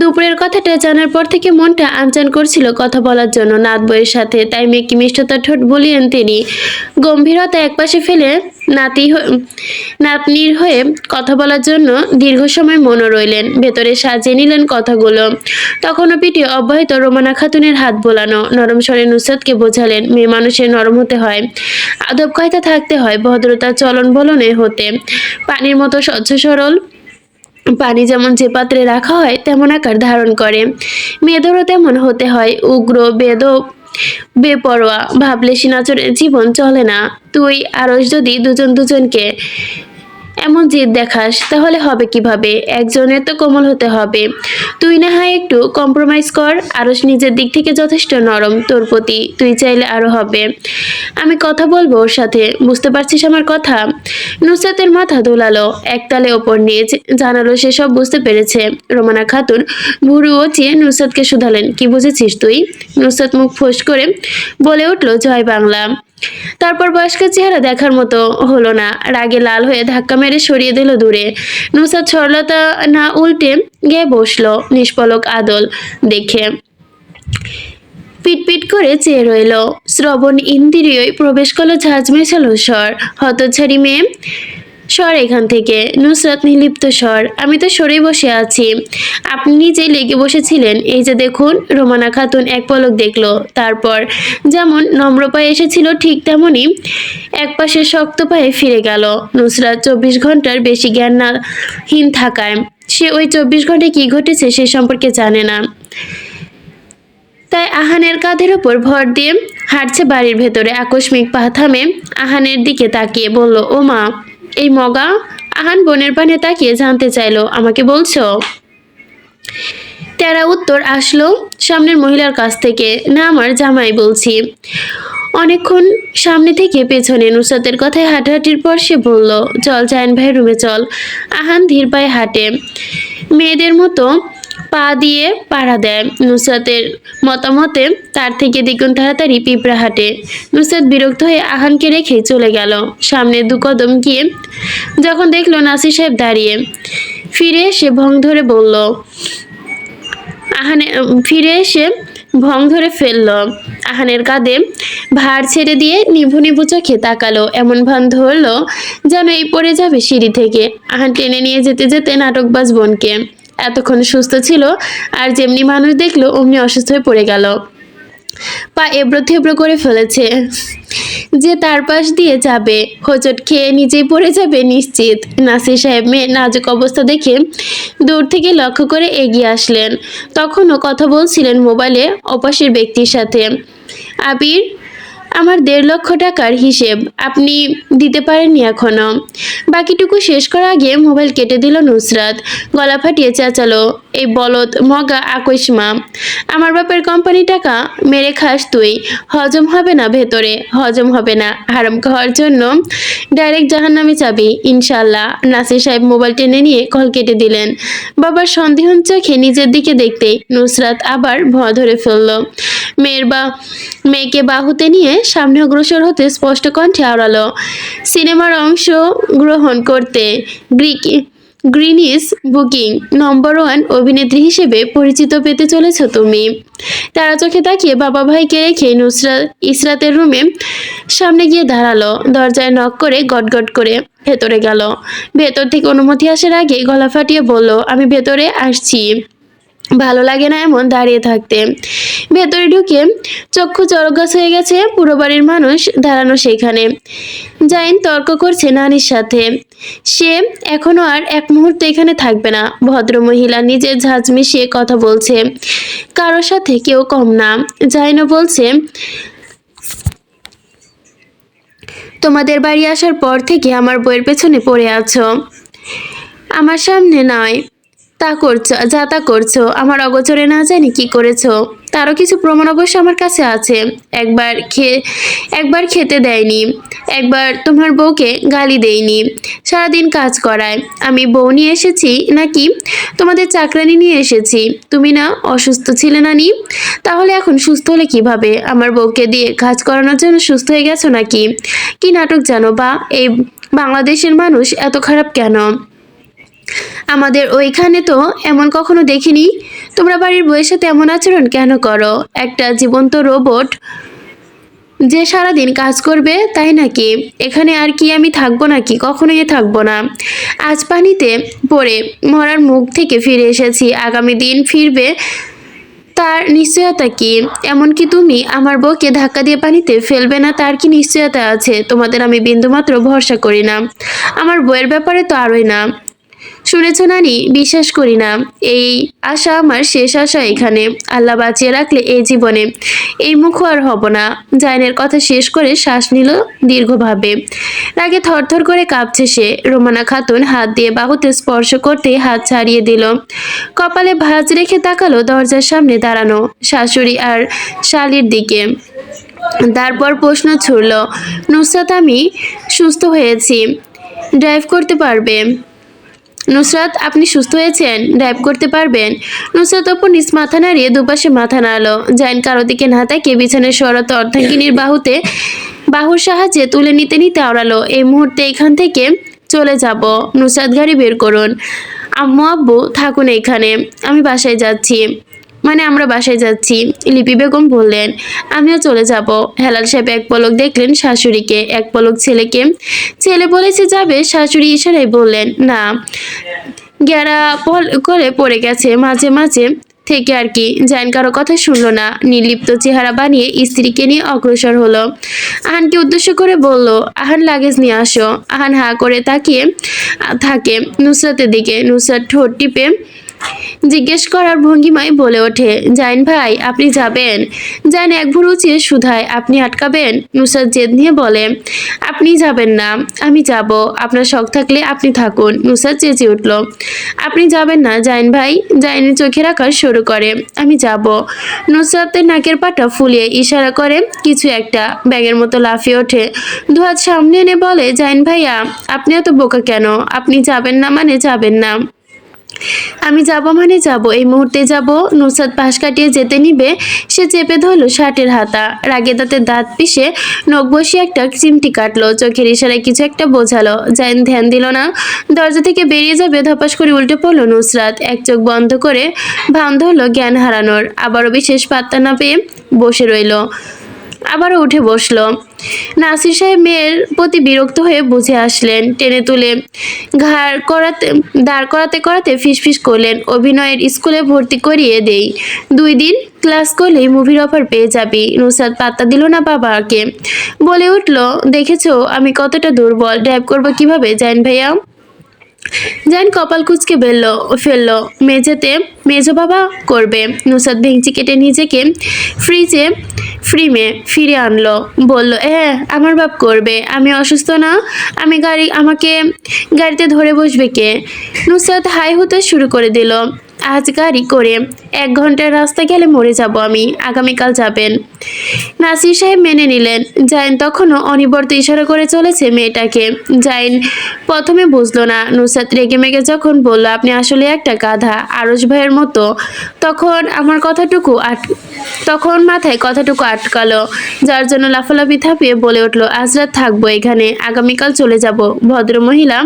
দুপুরের কথাটা জানার পর থেকে মনটা আনচান করছিল কথা বলার জন্য নাত বইয়ের সাথে, তাই মেকি মিষ্টতার ঠোঁট বলিয়েন তিনি। গম্ভীরতা একপাশে ফেলে নাতনির হয়ে কথা বলার জন্য দীর্ঘ সময় মনও রইলেন, ভেতরে সাজিয়ে নিলেন কথাগুলো। তখনও পিঠে অব্যাহত রোমানা খাতুনের হাত বোলানো। নরম স্বরে নুসরাতকে বোঝালেন, মেয়ে মানুষের নরম হতে হয়, আদব কায়দা থাকতে হয়, ভদ্রতা চলন বলনে হতে, পানির মতো স্বচ্ছ সরল। পানি যেমন যে পাত্রে রাখা হয় তেমন আকার ধারণ করে, মেয়েদেরও তেমন হতে হয়, উগ্র বেদ বেপরোয়া, ভাবলেশী নজরে জীবন চলে না। তুই আরস যদি দুজন দুজনকে এমন জেদ দেখাস তাহলে হবে কিভাবে? একজনের তো কোমল হতে হবে। তুই না হয় একটু কম্প্রোমাইজ কর। আরস নিজের দিক থেকে যথেষ্ট নরম তোর প্রতি, তুই চাইলে আরো হবে। আমি কথা বলবো ওর সাথে, বুঝতে পারছিস আমার কথা? নুসরাতের মাথা দোলালো, একতালে ওপর নিয়ে জানালো সে সব বুঝতে পেরেছে। রোমানা খাতুন ভুরু উঁচিয়ে নুসরাতকে শুধালেন, কি বুঝেছিস তুই? নুসরাত মুখ ফোঁস করে বলে উঠল, জয় বাংলা। তারপর বয়স্কের চেহারা দেখার মতো হলো না, রাগে লাল হয়ে ধাক্কা মেরে সরিয়ে দিল দূরে। নুসরাত সরলতা না উল্টে গিয়ে বসলো, নিষ্পলক আদল দেখে পিটপিট করে চেয়ে রইল। শ্রবণ ইন্দ্রিয়ই প্রবেশ করলো ঝাঁঝ মেছালো স্বর, হতচ্ছাড়ি মেয়ে সর এখান থেকে। নুসরাত নির্লিপ্ত স্বর, আমি তো সরেই বসে আছি, আপনি নিজেই লেগে বসেছিলেন। এই যে দেখুন। রোমানা খাতুন এক পলক দেখলো, তারপর যেমন নম্র পায়ে এসেছিল ঠিক তেমনি এক পাশে শক্ত পায়ে ফিরে গেল। নুসরাত 24 ঘন্টার বেশি জ্ঞানহীন থাকায় সে ওই 24 ঘন্টায় কি ঘটেছে সে সম্পর্কে জানে না। তাই আহানের কাঁধের ওপর ভর দিয়ে হাঁটছে বাড়ির ভেতরে। আকস্মিক পা থামে আহানের দিকে তাকিয়ে বলল, ও মা, এই মগা? আহান বোনের পানে তাকিয়ে জানতে চাইলো, আমাকে বলছো? তেরা উত্তর আসলো সামনের মহিলার কাছ থেকে, না আমার জামাই বলছি। অনেকক্ষণ সামনে থেকে পেছনে নুসরাতের কথায় হাঁটাহাঁটির পর সে বলল, চল জায়েন ভাই রুমে চল। আহান ধীর পায়ে হাঁটে, মেয়েদের মতো পা দিয়ে পাড়া দেয়। নুসরাতের মতামতে তার থেকে দ্বিগুণ তাড়াতাড়ি পিঁপড়া হাঁটে। নুসরাত বিরক্ত হয়ে আহানকে রেখে চলে গেল। সামনে 2 কদম গিয়ে যখন দেখলো নাসির সাহেব দাঁড়িয়ে, ফিরে এসে ভং ধরে বলল, ফিরে এসে ভং ধরে ফেলল। আহানের কাঁধে ভার ছেড়ে দিয়ে নিভু নিভু চোখে তাকালো, এমন ভান ধরলো যেন এই পড়ে যাবে সিঁড়ি থেকে। আহান টেনে নিয়ে যেতে যেতে নাটকবাজ বোনকে, এতক্ষণ সুস্থ ছিল আর যেমনি মানুষ দেখলো অমনি অসুস্থ হয়ে পড়ে গেল। পা এবড়ো থেবড়ো করে ফেলেছে, যে তার পাশ দিয়ে যাবে হোঁচট খেয়ে নিজেই পড়ে যাবে নিশ্চিত। নাসির সাহেব মেয়ের নাজুক অবস্থা দেখে দূর থেকে লক্ষ্য করে এগিয়ে আসলেন। তখনও কথা বলছিলেন মোবাইলে অপাশের ব্যক্তির সাথে। আবির, আমার 1.5 লক্ষ টাকার হিসেব আপনি দিতে পারেননি এখনো। বাকিটুকু শেষ করার আগে মোবাইল কেটে দিল নুসরাত। গলা ফাটিয়ে চেঁচালো, এই বলদ মগা আকৈশমা, আমার বাপের কোম্পানি টাকা মেরে খাস তুই, হজম হবে না ভেতরে, হজম হবে না। হারাম খাওয়ার জন্য ডাইরেক্ট জাহান্নামে যাবি ইনশাল্লাহ। নাসির সাহেব মোবাইল টেনে নিয়ে কল কেটে দিলেন। বাবার সন্দেহন চোখে নিজের দিকে দেখতেই নুসরাত আবার ভয় ধরে ফেলল। মেয়েকে বাহুতে নিয়ে সামনে অগ্রসর হতে স্পষ্ট কণ্ঠে আওড়ালো, সিনেমার অংশ গ্রহণ করতে গ্রিনিস বুকিং নম্বর 1 অভিনেত্রী হিসেবে পরিচিত পেতে চলেছ তুমি। তারা চোখে তাকিয়ে বাবা ভাইকে রেখে নুসরাত ইসরাতের রুমে সামনে গিয়ে দাঁড়ালো। দরজায় নক করে গটগট করে ভেতরে গেল। ভেতর থেকে অনুমতি আসার আগে গলা ফাটিয়ে বলল, আমি ভেতরে আসছি, ভালো লাগে না এমন দাঁড়িয়ে থাকতে। ভেতরে ঢুকে চক্ষু চরগাছ হয়ে গেছে, পুরো বাড়ির মানুষ দাঁড়ানো সেখানে। জাইন তর্ক করছে নানির সাথে, সে এখনো আর এক মুহূর্ত এখানে থাকবে না। ভদ্র মহিলা নিজের ঝাঁঝ মিশিয়ে কথা বলছে, কারোর সাথে কেউ কম না। জাইনও বলছে, তোমাদের বাড়ি আসার পর থেকে আমার বইয়ের পেছনে পড়ে আছো, আমার সামনে নয় তা করছো, যা তা করছো, আমার অগোচরে না জানি কি করেছো। তারও কিছু প্রমাণ অবশ্য আমার কাছে আছে। একবার খেতে দেয়নি, একবার তোমার বউকে গালি দেয়নি, সারাদিন কাজ করায়। আমি বউ নিয়ে এসেছি নাকি তোমাদের চাকরানি নিয়ে এসেছি? তুমি না অসুস্থ ছিলে নানি, তাহলে এখন সুস্থ হলে কিভাবে? আমার বউকে দিয়ে কাজ করানোর জন্য সুস্থ হয়ে গেছো নাকি? কি নাটক জানো বা? এই বাংলাদেশের মানুষ এত খারাপ কেন? আমাদের ওইখানে তো এমন কখনো দেখিনি। তোমরা বাড়ির বউয়ের সাথে এমন আচরণ কেন করো? একটা জীবন্ত রোবট যে সারাদিন কাজ করবে তাই নাকি? এখানে আর কি আমি থাকবো নাকি? কখনোই থাকবো না। আজ পানিতে পড়ে মরার মুখ থেকে ফিরে এসেছি, আগামী দিন ফিরবে তার নিশ্চয়তা কি? এমনকি তুমি আমার বউকে ধাক্কা দিয়ে পানিতে ফেলবে না তার কি নিশ্চয়তা আছে? তোমাদের আমি বিন্দুমাত্র ভরসা করি না, আমার বউয়ের ব্যাপারে তো আরই না। শুনেছ নানি, বিশ্বাস করি না। এই আশা আমার শেষ আশা এখানে। আল্লাহ বাঁচিয়ে রাখলে এই জীবনে এই মুখও আর হব না। জাইনের কথা শেষ করে শ্বাস নিল দীর্ঘভাবে। রাগে থরথর করে কাঁপছে সে। রোমানা খাতুন হাত দিয়ে বাহুতে স্পর্শ করতে হাত ছাড়িয়ে দিল। কপালে ভাঁজ রেখে তাকালো দরজার সামনে দাঁড়ানো শাশুড়ি আর শালির দিকে। তারপর প্রশ্ন ছুড়ল, নুসরাত, আমি সুস্থ হয়েছি, ড্রাইভ করতে পারবে? নুসরাত, আপনি সুস্থ হয়েছেন, ড্রাইভ করতে পারবেন? নুসরাত অপু নিজ মাথা নাড়িয়ে দুপাশে মাথা নাড়ল। জাইন কারো দিকে না তাকিয়ে বিছানায় শরত অর্ধাঙ্গিনীর বাহুর সাহায্যে তুলে নিতে নিতে আওড়ালো, এই মুহূর্তে এখান থেকে চলে যাব। নুসরাত, গাড়ি বের করুন। আম্মু আব্বু থাকুন এখানে, আমি বাসায় যাচ্ছি। মানে আমরা বাসায় যাচ্ছি, লিপি বেগম বললেন। আমিও চলে যাব। হেলাল সাহেব এক পলক দেখলেন শাশুড়িকে, এক পলক ছেলেকে। ছেলে বলেছে যাবে, শাশুড়ি ইশারায় বললেন না, গ্যারা করে পড়ে গেছে মাঝে মাঝে থেকে আর কি। জাইন কারো কথা শুনলো না, নির্লিপ্ত চেহারা বানিয়ে স্ত্রীকে নিয়ে অগ্রসর হলো। আহানকে উদ্দেশ্য করে বলল, আহান, লাগেজ নিয়ে আসো। আহান হা করে তাকিয়ে থাকে নুসরাতের দিকে। নুসরাত ঠোঁট টিপে জিজ্ঞেস করার ভঙ্গিমায় বলে ওঠে, জাইন ভাই, আপনি যাবেন? জাইন এক ভুরু উঁচিয়ে শুধায়, আপনি আটকাবেন? নুসরাত জেদ নিয়ে বলে, আপনি যাবেন না, আমি যাব। আপনার শখ থাকলে আপনি থাকুন। নুসরাত চেঁচিয়ে উঠল, আপনি যাবেন না জাইন ভাই? জাইনের চোখের আকার শুরু করে, আমি যাব। নুসরাতের নাকের পাটা ফুলিয়ে ইশারা করে কিছু একটা, ব্যাঙের মতো লাফিয়ে ওঠে, দুহাত সামনে এনে বলে, জাইন ভাইয়া, আপনি এত বোকা কেন? আপনি যাবেন না মানে যাবেন না। আমি যাব মানে যাব, এই মুহূর্তে যাব। নুসরাত পাশ কাটিয়ে যেতে নিবে, সে চেপে ধরলো শার্টের হাতা। রাগে দাঁতে দাঁত পিষে নখ বসিয়ে একটা চিমটি কাটলো, চোখের ইশারায় কিছু একটা বোঝালো। জাইন ধ্যান দিল না। দরজা থেকে বেরিয়ে যাবে, ধপাস করে উল্টে পড়লো নুসরাত। এক চোখ বন্ধ করে ভান ধরলো জ্ঞান হারানোর। আবারও বিশেষ পাত্তা না পেয়ে বসে রইল। আবারও উঠে বসলো। নাসির সাহেব মেয়ের প্রতি বিরক্ত হয়ে বুঝে আসলেন। টেনে তুলে দাঁড় করাতে করাতে ফিসফিস করলেন, অভিনয়ের স্কুলে ভর্তি করিয়ে দেই, 2 দিন ক্লাস করলেই মুভির অফার পেয়ে যাবি। নুসরাত পাত্তা দিল না বাবাকে, বলে উঠল, দেখেছো আমি কতটা দুর্বল, ড্রাইভ করবো কিভাবে জাইন ভাইয়া? জাইন কপাল কুঁচকে ফেললো। মেজো বাবা করবে। নুসরাত ভেঙচি কেটে নিজেকে ফ্রিমে ফিরে আনলো, বলল, আমার বাপ করবে, আমি অসুস্থ না? আমাকে গাড়িতে ধরে বসবে কে? নুসরাত হাই হতে শুরু করে দিল, আজ গাড়ি করে 1 ঘন্টার রাস্তা গেলে মরে যাব আমি, আগামীকাল যাবেন। নাসির সাহেব মেনে নিলেন। জাইন তখনও অনিবর্ত ইশারা করে চলেছে মেয়েটাকে। জাইন প্রথমে বুঝলো না। নুসরাত রেগে মেগে যখন বলল, আপনি আসলে একটা গাধা, আরশ ভাইয়ের মতো, তখন মাথায় কথাটুকু আটকালো, যার জন্য লাফালাফি থাপিয়ে বলে উঠল, আজ রাত থাকবো এখানে, আগামীকাল চলে যাব। ভদ্রমহিলা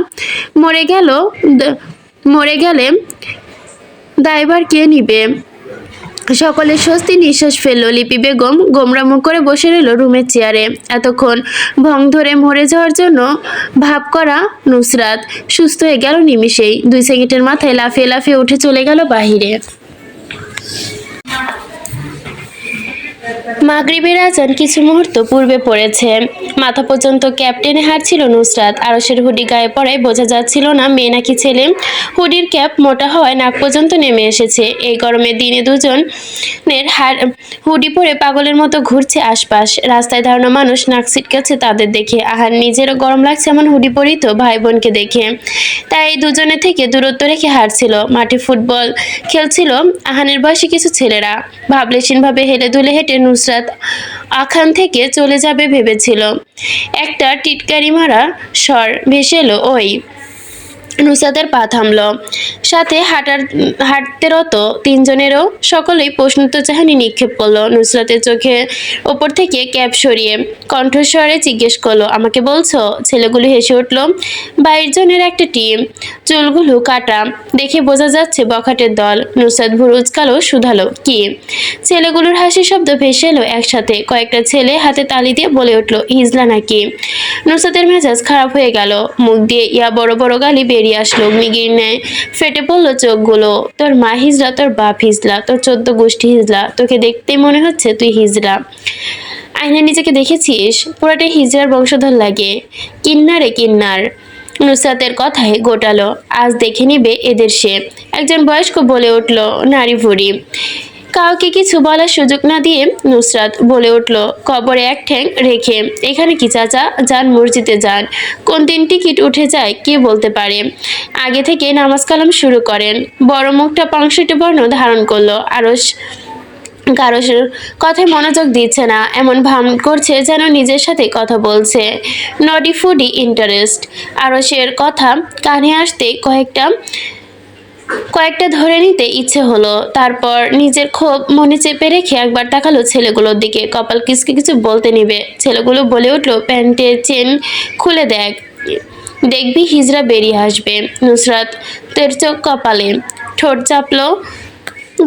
মরে গেলে দায়ভার কে নিবে? সকলে স্বস্তি নিঃশ্বাস ফেলল। লিপি বেগম গোমরা মুখ করে বসে রইল রুমের চেয়ারে। এতক্ষণ ভং ধরে মরে যাওয়ার জন্য ভাব করা নুসরাত সুস্থ হয়ে গেল নিমিষেই। 2 সেকেন্ডের মাথায় লাফিয়ে লাফিয়ে উঠে চলে গেল বাহিরে। মাগরিবের আজান কিছু মুহূর্ত পূর্বে পড়েছে। মাথা পর্যন্ত ক্যাপ্টেনে হাঁটছিল নুসরাত। আরশের হুডি গায়ে পড়ায় বোঝা যাচ্ছিল না মেয়ে নাকি ছেলে। হুডির ক্যাপ মোটা হওয়ায় নাক পর্যন্ত নেমে এসেছে। এই গরমের দিনে দুজনের হুডি পরে পাগলের মতো ঘুরছে আশপাশ। রাস্তায় দাঁড়ানো মানুষ নাক ছিটকাচ্ছে তাদের দেখে। আহার নিজেরও গরম লাগছে এমন হুডি পরিত ভাই বোনকে দেখে, তাই দুজনের থেকে দূরত্ব রেখে হাঁটছিল। মাঠে ফুটবল খেলছিল আহানের বয়সী কিছু ছেলেরা। ভাবলেশীনভাবে হেলে দুলে হেঁটে নুসরাত আখান থেকে চলে যাবে ভেবেছিল। একটা টিটকারি মারা স্বর ভেসে এলো ওই। নুসরাতের পা থামল। সাথে হাঁটতেরত 3 জনেরও সকলেই প্রশ্নোত্ত চাহনি নিক্ষেপ করলো নুসরাতের চোখের ওপর থেকে ক্যাপ সরিয়ে কণ্ঠস্বরে জিজ্ঞেস করলো, আমাকে বলছো? ছেলেগুলো হেসে উঠল। 22 জনের একটা টিম, চুলগুলো কাটা, দেখে বোঝা যাচ্ছে বখাটের দল। নুসরাত ভুরু উচকালো, শুধালো, কি? ছেলেগুলোর হাসির শব্দ ভেসে এলো একসাথে। কয়েকটা ছেলে হাতে তালি দিয়ে বলে উঠল, হিজলা নাকি? নুসরাতের মেজাজ খারাপ হয়ে গেল। মুখ দিয়ে ইয়া বড় বড় গালি বেরিয়ে আসলো, অগ্নিগির ন্যায় ফেটে পড়লো চোখগুলো। তোর মা হিজলা, তোর বাপ হিজলা, তোর 14 গোষ্ঠী হিজলা, তোকে দেখতেই মনে হচ্ছে তুই হিজড়া। আয়নায় নিজেকে দেখেছিস? পুরাটাই হিজড়ার বংশধর লাগে। কিন্নারে কিন্নার। নুসরাতের কথায় গোটালো, আজ দেখে নিবে এদের সে। একজন বয়স্ক বলে উঠল, নারী ভুড়ি। কাউকে কিছু বলার সুযোগ না দিয়ে নুসরাত বলে উঠল, কবরে এক ঠ্যাং রেখে এখানে কি চাচা? যান মসজিদে যান। কোন দিন টিকিট উঠে যায় কে বলতে পারে। আগে থেকে নামাজ কালাম শুরু করেন। বড় মুখটা পাংশুটে বর্ণ ধারণ করলো। আরশ কারোর কথায় মনোযোগ দিচ্ছে না, এমন ভান করছে যেন নিজের সাথে কথা বলছে। নডি ফুডি ইন্টারেস্ট। আরশের কথা কানে আসতে কয়েকটা ধরে নিতে ইচ্ছে হলো। তারপর নিজের ক্ষোভ মনে চেপে রেখে একবার তাকালো ছেলেগুলোর দিকে। কপাল কিসকে কিছু বলতে নিবে, ছেলেগুলো বলে উঠলো, প্যান্টের চেন খুলে দেখ, দেখবি হিজড়া বেরিয়ে আসবে। নুসরাত তের চোখ কপালে, ঠোঁট চাপলো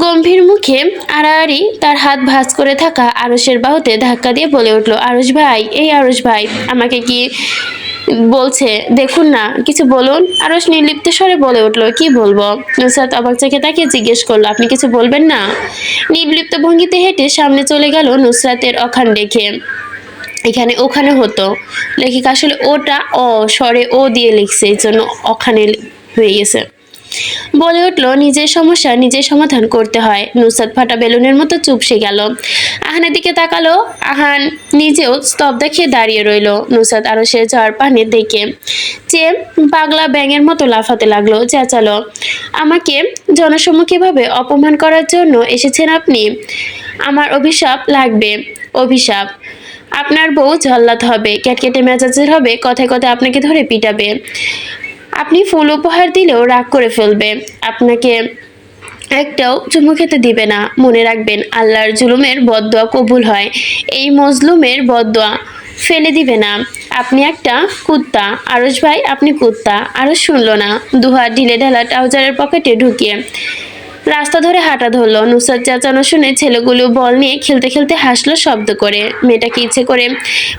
গম্ভীর মুখে। আড়াআড়ি তার হাত ভাঁজ করে থাকা আরশের বাহুতে ধাক্কা দিয়ে বলে উঠলো, আরশ ভাই, এই আরশ ভাই, আমাকে কি বলছে দেখুন না, কিছু বলুন। আরশ নির্লিপ্ত স্বরে বলে উঠলো, কি বলবো? নুসরাত অবাক চোখে তাকিয়ে জিজ্ঞেস করলো, আপনি কিছু বলবেন না? নির্লিপ্ত ভঙ্গিতে হেঁটে সামনে চলে গেল নুসরাতের অখান রেখে। এখানে ওখানে হতো, লেখিকা আসলে ওটা স্বরে ও দিয়ে লিখছে, এই জন্য ওখানে হয়ে গেছে। বলে উঠলো, নিজের সমস্যা নিজের সমাধান করতে হয়। নুসরাত ফাটা বেলুনের মতো চুপসে গেল। আহানের দিকে তাকালো। আহান নিজেও স্তব্ধ খেয়ে দাঁড়িয়ে রইল। নুসরাত আরো সে যাওয়ার পানে দেখে যে পাগলা ব্যাঙের মতো লাফাতে লাগলো, চেঁচালো, আমাকে জনসম্মুখে ভাবে অপমান করার জন্য এসেছেন আপনি? আমার অভিশাপ লাগবে, অভিশাপ। আপনার বউ জল্লাদ হবে, ক্যাটকেটে মেজাজের হবে, কথায় কথায় আপনাকে ধরে পিটাবে। আপনি ফুল উপহার দিলেও রাগ করে ফেলবে, আপনাকে একটাও চুমু খেতে দিবে না। মনে রাখবেন, আল্লাহর জুলুমের বদদোয়া কবুল হয়, এই মজলুমের বদদোয়া ফেলে দিবে না। আপনি একটা কুত্তা আরশ ভাই, আপনি কুত্তা। আরশ শুনলো না, দুহাত ঢিলে ঢালা ট্রাউজারের পকেটে ঢুকিয়ে রাস্তা ধরে হাঁটা ধরলো। নুসরাত চেঁচানো শুনে ছেলেগুলো বল নিয়ে খেলতে খেলতে হাসলো শব্দ করে। মেয়েটাকে ইচ্ছে করে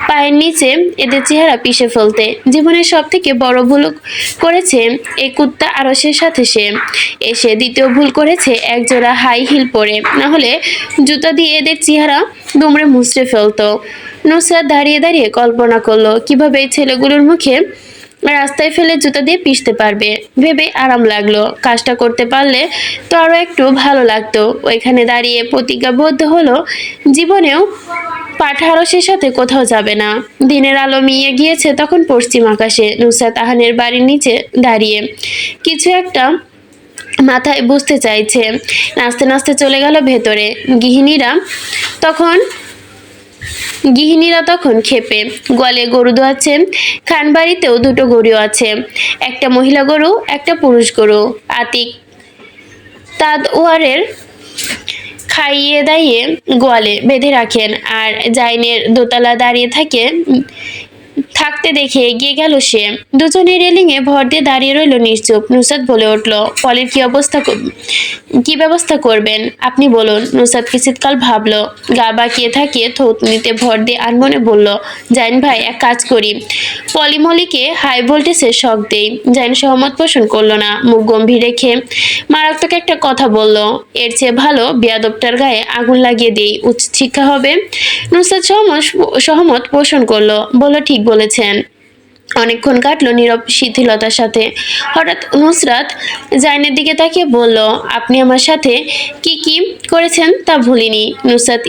পায়ের নিচে এদের চেহারা পিষে ফেলতে। জীবনের সব থেকে বড় ভুল করেছে এই কুত্তা আরশের সাথে সে। এসে দ্বিতীয় ভুল করেছে একজোড়া হাই হিল পরে, না হলে জুতা দিয়ে এদের চেহারা দুমড়ে মুচড়ে ফেলতো। নুসরাত দাঁড়িয়ে দাঁড়িয়ে কল্পনা করলো কিভাবে এই ছেলেগুলোর মুখে রাস্তায় ফেলে জুতা দিয়ে পিষতে পারবে, ভেবে আরাম লাগলো। কাজটা করতে পারলে তো আরো একটু ভালো লাগতো। ওইখানে দাঁড়িয়ে প্রতিজ্ঞাবদ্ধ হলো, জীবনেও পাঠারসের সাথে কোথাও যাবে না। দিনের আলো মিয়ে গিয়েছে তখন পশ্চিম আকাশে। নুসরাত আহানের বাড়ির নিচে দাঁড়িয়ে কিছু একটা মাথায় বুঝতে চাইছে। নাচতে নাচতে চলে গেল ভেতরে। গৃহিণীরা তখন ক্ষেপে গোয়ালে গরু দোয়াচ্ছে। খানবাড়িতেও দুটো গরু আছে, একটা মহিলা গরু, একটা পুরুষ গরু। আতিক তাদওয়ারের খাইয়ে দাইয়ে গোয়ালে বেঁধে রাখেন, আর জাইনের দোতলা দাঁড়িয়ে থাকতে দেখে এগিয়ে গেল সে। দুজনে রেলিং এ ভর দিয়ে দাঁড়িয়ে রইল নিশ্চুপ। নুসরাত বলে উঠল, পলির কি ব্যবস্থা করবেন আপনি বলুন। নুসরাত কিছুকাল ভাবলো, গা বাঁকিয়ে থাকিয়ে থুতনিতে ভর দিয়ে আনমনে বলল, জাইন ভাই, এক কাজ করি, পলিমলিকে হাই ভোল্টেজের শক দেই। জাইন সহমত পোষণ করলো না, মুখ গম্ভীর রেখে মারাত্মক একটা কথা বলল, এর চেয়ে ভালো বেয়াদবটার গায়ে আগুন লাগিয়ে দেই, উচিত শিক্ষা হবে। নুসরাত সহমত পোষণ করলো, বলল, ঠিক বলেছেন। অনেকক্ষণ কাটলো নীরব শিথিলতার সাথে। হঠাৎ নুসরাত জাইনের দিকে তাকিয়ে বলল, আপনি আমার সাথে কি কি করেছেন তা ভুলিনি। নুসরাত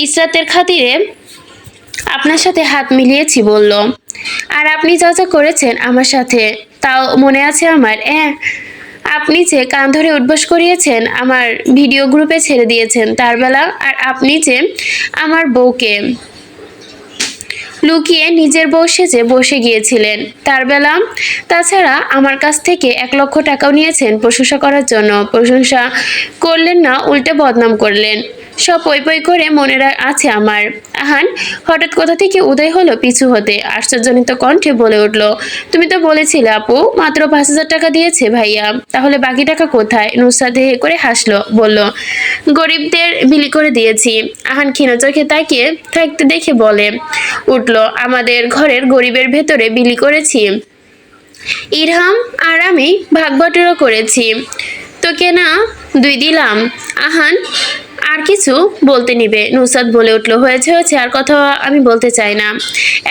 ইসরাতের খাতিরে আপনার সাথে হাত মিলিয়েছি বলল, আর আপনি যা যা করেছেন আমার সাথে তাও মনে আছে আমার। আপনি যে কান ধরে উঠবোস করিয়েছেন, আমার ভিডিও গ্রুপে ছেড়ে দিয়েছেন তার বেলা, আর আপনি যে আমার বউকে লুকিয়ে নিজের বউ সেজে বসে গিয়েছিলেন তার বেলা। তাছাড়া আমার কাছ থেকে 1,00,000 টাকাও নিয়েছেন প্রশংসা করার জন্য। প্রশংসা করলেন না, উল্টে বদনাম করলেন। সব পই পই করে মনে আছে আমার। আহান হঠাৎ কোথা থেকে উদয় হলো পিছু হতে, আশ্চর্যজনিত কণ্ঠে বলে উঠল, তুমি তো বলেছিলে আপু মাত্র 5,000 টাকা দিয়েছে ভাইয়া, তাহলে বাকি টাকা কোথায়? নুসরাত হে করে হাসলো, বলল, গরিবদের বিলি করে দিয়েছি। আহান ক্ষীণ চোখে তাকিয়ে থাকতে দেখে বলে উঠল, আমাদের ঘরের গরিবের ভেতরে বিলি করেছি। ইরহাম আর আমি ভাগ বটরা করেছি, তোকে না 2 দিলাম। আহান আর কিছু বলতে নিবে। নুসরাত বলে উঠল, হয়েছে হয়েছে, আর কথা আমি বলতে চাই না।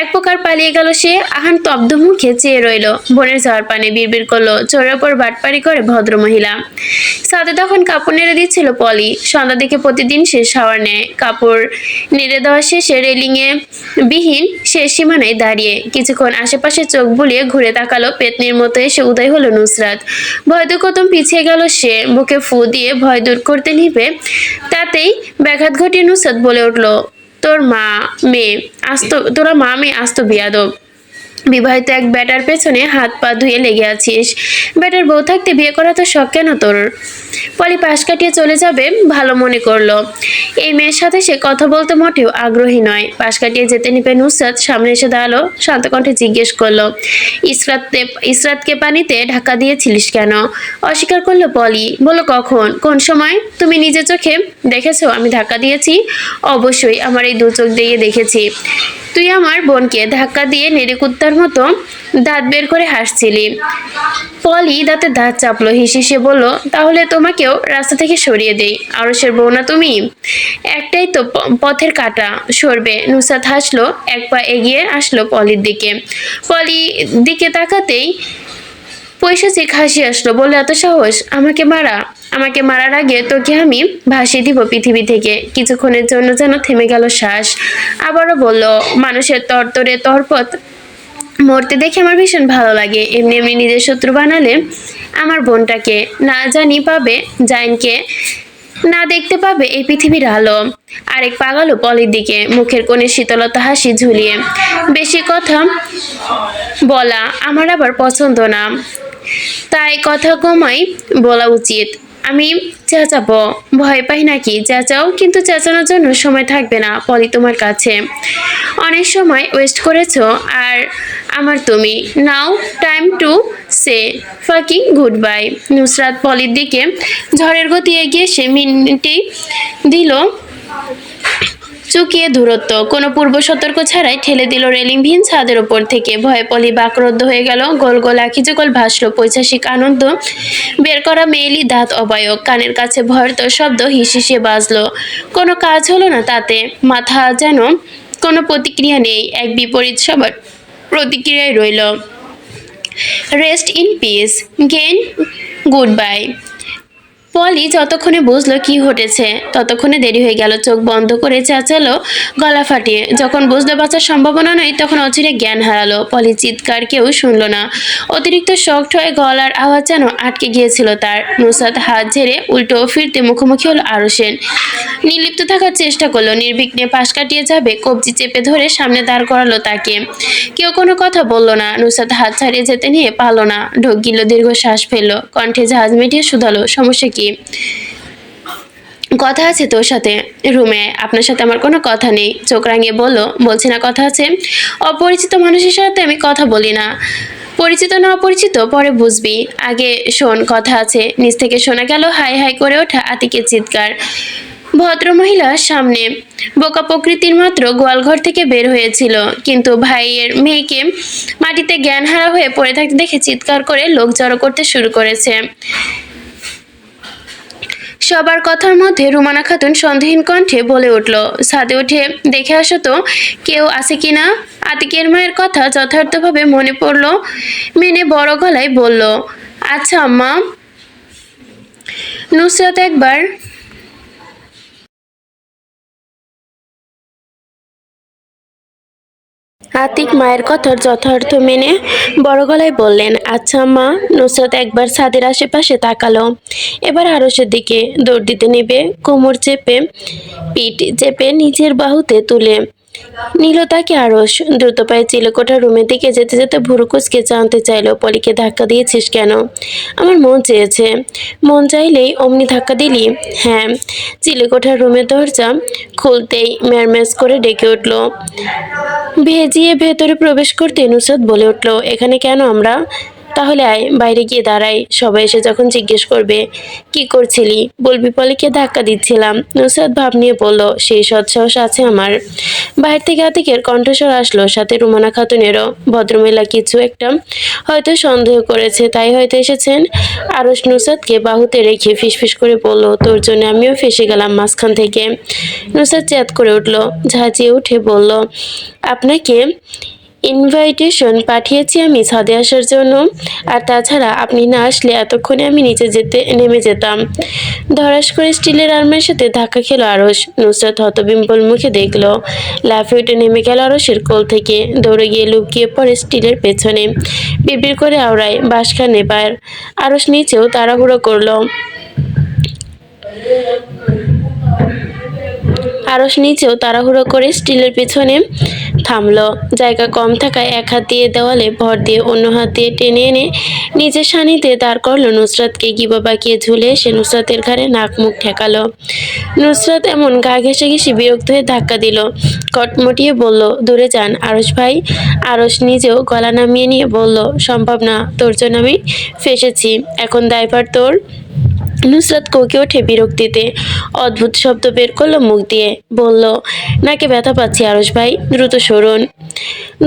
এক প্রকার পালিয়ে গেল সে। আহান তব্ধ মুখে চেয়ে রইল। বোনের ঝড় পানে বিড়বিড় করলো, চোরের ওপর বাটপারি করে ভদ্রমহিলা। সাথে তখন কাপড় নেড়ে দিচ্ছিল পলি। সন্ধ্যা দিকে প্রতিদিন সে শাওয়ার নেয়। কাপড় নেড়ে দেওয়া শেষে রেলিংয়ে বিহীন শেষ সীমানায় দাঁড়িয়ে কিছুক্ষণ আশেপাশে চোখ বুলিয়ে ঘুরে তাকালো। পেতনির মতো এসে উদয় হলো নুসরাত। ভয় দু কদম পিছিয়ে গেল সে। বুকে ফু দিয়ে ভয় দূর করতে নিবে, তাতেই ব্যাঘাত ঘটিয়ে নুসরাত বলে উঠল, তোরা মা মেয়ে আস্ত বিয়াদব। বিবাহিত এক বেটার পেছনে হাত পা ধুয়ে লেগে আছিস। বেটার বউ থাকতে বিয়ে করা তো শখ কেন তোর? পলি পাশ কাটিয়ে চলে যাবে ভালো মনে করলো। এই মেয়ের সাথে সে কথা বলতে মোটেও আগ্রহী নয়। পাশ কাটিয়ে যেতে নিবে নুসরাত সামনে এসে দাঁড়ালো। শান্ত কণ্ঠে জিজ্ঞেস করলো, ইসরাতকে পানিতে ঢাকা দিয়েছিলিস কেন? অস্বীকার করলো পলি। বলল, কখন, কোন সময়? তুমি নিজের চোখে দেখেছো আমি ধাক্কা দিয়েছি? অবশ্যই, আমার এই দু চোখ দিয়ে দেখেছি। তুই আমার বোনকে ধাক্কা দিয়ে নেড়ে মতো দাঁত বের করে হাসছিলি। পলি দাঁতে দাঁত চাপলো। হিসিসে বলল, তাহলে তোমাকেও রাস্তা থেকে সরিয়ে দেই। আরশের বউ না তুমি? একটাই তো পথের কাঁটা, সরবে। নুসরাত হাসলো। এক পা এগিয়ে আসলো পলির দিকে। পলি দিকে তাকাতেই পৈশাচিক হাসি আসলো। বলল, এত সাহস আমাকে মারার আগে তোকে আমি ভাসিয়ে দিব পৃথিবী থেকে। কিছুক্ষণের জন্য যেন থেমে গেল শ্বাস। আবারও বলল, মানুষের তরতরে তরপত মরতে দেখে আমার ভীষণ ভালো লাগে। এমনি এমনি নিজের শত্রু বানালে আমার বোনটাকে না জানি পাবে জাইনকে, না দেখতে পাবে এই পৃথিবীর আলো। আরেক পাগালো পলির দিকে, মুখের কোণে শীতলতা হাসি ঝুলিয়ে। বেশি কথা বলা আমার আবার পছন্দ না, তাই কথা কমাই বলা উচিত। আমি চেঁচাবো? ভয় পাই নাকি? চেঁচাও, কিন্তু চেঁচানোর জন্য সময় থাকবে না পলি তোমার কাছে। অনেক সময় ওয়েস্ট করেছো আর আমার তুমি। Now time to say fucking goodbye. Nusrat পলির দিকে ঝড়ের গতি এগিয়ে সে মিনিটেই দিল চুকিয়ে দূরত্ব। কোনো পূর্ব সতর্ক ছাড়াই ঠেলে দিল রেলিংবিহীন ছাদের ওপর থেকে। ভয়ে পলি বাকরুদ্ধ হয়ে গেল। গোল গোল আঁখি যুগল ভাসল। পৈশাচিক আনন্দ বের করা মেয়েলি দাঁত অবায়ক। কানের কাছে ভয়তো শব্দ হিসিসে বাজলো। কোনো কাজ হলো না তাতে। মাথা যেন কোনো প্রতিক্রিয়া নেই। এক বিপরীত সবার প্রতিক্রিয়ায় রইল। রেস্ট ইন পিস, গেন গুড বাই। পলি যতক্ষণে বুঝলো কি ঘটেছে ততক্ষণে দেরি হয়ে গেল। চোখ বন্ধ করে চেঁচালো গলা ফাটিয়ে। যখন বুঝলো বাঁচার সম্ভাবনা নয় তখন অচিরে জ্ঞান হারালো। পলি চিৎকার কেউ শুনল না। অতিরিক্ত শক্ট হয়ে গলার আওয়াজ যেন আটকে গিয়েছিল তার। নুসরাত হাত ঝেড়ে উল্টো ফিরতে মুখোমুখি হলো আরশের। নির্লিপ্ত থাকার চেষ্টা করলো। নির্বিঘ্নে পাশ কাটিয়ে যাবে কবজি চেপে ধরে সামনে দাঁড় করালো তাকে। কেউ কোনো কথা বলল না। নুসরাত হাত ছাড়িয়ে যেতে নিয়ে পারল না। ঢোক গিলল, দীর্ঘ শ্বাস ফেললো। কণ্ঠে জাহাজ মিটিয়ে শুধালো, সমস্যা কি? কথা আছে তোর সাথে? রুমে আপনার সাথে আমার কোনো কথা নেই। চোখ রাঙিয়ে বলল, বলছি না কথা আছে। অপরিচিত মানুষের সাথে আমি কথা বলি না। পরিচিত না অপরিচিত পরে বুঝবি, আগে শোন কথা আছে। নিচ থেকে শোনা গেল হাই হাই করে ওঠা আতিকের চিৎকার। ভদ্রমহিলার সামনে বোকা প্রকৃতির মাত্র গোয়ালঘর থেকে বের হয়েছিল, কিন্তু ভাইয়ের মেয়েকে মাটিতে জ্ঞানহারা হয়ে পড়ে থাকতে দেখে চিৎকার করে লোক জড়ো করতে শুরু করেছে। সবার কথার মধ্যে রুমানা খাতুন সন্দেহহীন কণ্ঠে বলে উঠল, ছাদে উঠে দেখে আসো তো কেউ আছে কিনা। আতিকের মায়ের কথা যথার্থভাবে মনে পড়ল মেনে বড় গলায় বলল, আচ্ছা আম্মা। নুসরাত একবার আতিক মায়ের কথার যথার্থ মেনে বড় গলায় বললেন, আচ্ছা আম্মা। নুসরাত একবার ছাদের আশেপাশে তাকালো, এবার আরশের দিকে। দৌড় দিতে নেবে কোমর চেপে পিঠ চেপে নিজের বাহুতে তুলে নিল তাকে আরশ। দ্রুত পায়ে চিলেকোঠার রুমের দিকে যেতে যেতে ভুরু কুচকে জানতে চাইলো, পলিকে ধাক্কা দিয়েছিস কেন? আমার মন চেয়েছে। মন চাইলেই অমনি ধাক্কা দিলি? হ্যাঁ। চিলেকোঠার রুমের দরজা খুলতেই ম্যারম্যাজ করে ডেকে উঠল। ভেজিয়ে ভেতরে প্রবেশ করতে নুসরাত বলে উঠল, এখানে কেন আমরা? তাহলে আয়, বাইরে গিয়ে দাঁড়াই, সবাই এসে যখন জিজ্ঞেস করবে কি করছিলি বলবি পলিকে ধাক্কা দিচ্ছিলাম। নুসরাত ভাব নিয়ে বলল, সেই সৎসাহস আছে আমার। বাইরে থেকে আতিকের কণ্ঠস্বর আসলো, সাথে রুমানা খাতুনেরও। ভদ্রমহিলা কিছু একটা হয়তো সন্দেহ করেছে, তাই হয়তো এসেছেন। আরশ নুসরাতকে বাহুতে রেখে ফিসফিস করে বলল, তোর জন্য আমিও ফেসে গেলাম মাঝখান থেকে। নুসরাত চ্যাত করে উঠল, ঝাঁঝিয়ে উঠে বলল, আপনাকে ইনভাইটেশন পাঠিয়েছি আমি ছাদে আসার জন্য, আর তাছাড়া আপনি না আসলে এতক্ষণে আমি নিচে নেমে যেতাম। ধরাস করে স্টিলের আলমারির সাথে ধাক্কা খেলো আরশ। নুসরাত হতবিম্বল মুখে দেখলো, লাফিয়ে উঠে নেমে গেল আরশের কোল থেকে, দৌড়ে গিয়ে লুকিয়ে পড়ে স্টিলের পেছনে। বিড়বিড় করে আওড়ায় বাঁশখান এবার। আরশ নিচেও তাড়াহুড়ো করলো। আরশ নিচেও তাড়াহুড়ো করে স্টিলের পেছনে থামলো। জায়গা কম থাকায় এক হাত দিয়ে দেওয়ালে ভর দিয়ে অন্য হাত দিয়ে টেনে এনে নিজের সানিতে দাঁড় করলো নুসরাতকে। গিবা বাঁকিয়ে ঝুলে এসে নুসরাতের ঘাড়ে নাক মুখ ঠেকালো। নুসরাত এমন গা ঘেঁষে ঘেঁষে বিরক্ত হয়ে ধাক্কা দিল, কটমটিয়ে বলল, দূরে যান আরশ ভাই। আরশ নিজেও গলা নামিয়ে নিয়ে বলল, সম্ভব না, তোর জন্য আমি ফেসেছি, এখন দায়ভার তোর। নুসরাত কোঁকে ওঠে বিরক্তিতে, অদ্ভুত শব্দ বের করলো মুখ দিয়ে, বলল, নাকে ব্যথা পাচ্ছি আরশ ভাই, দ্রুত সরুন।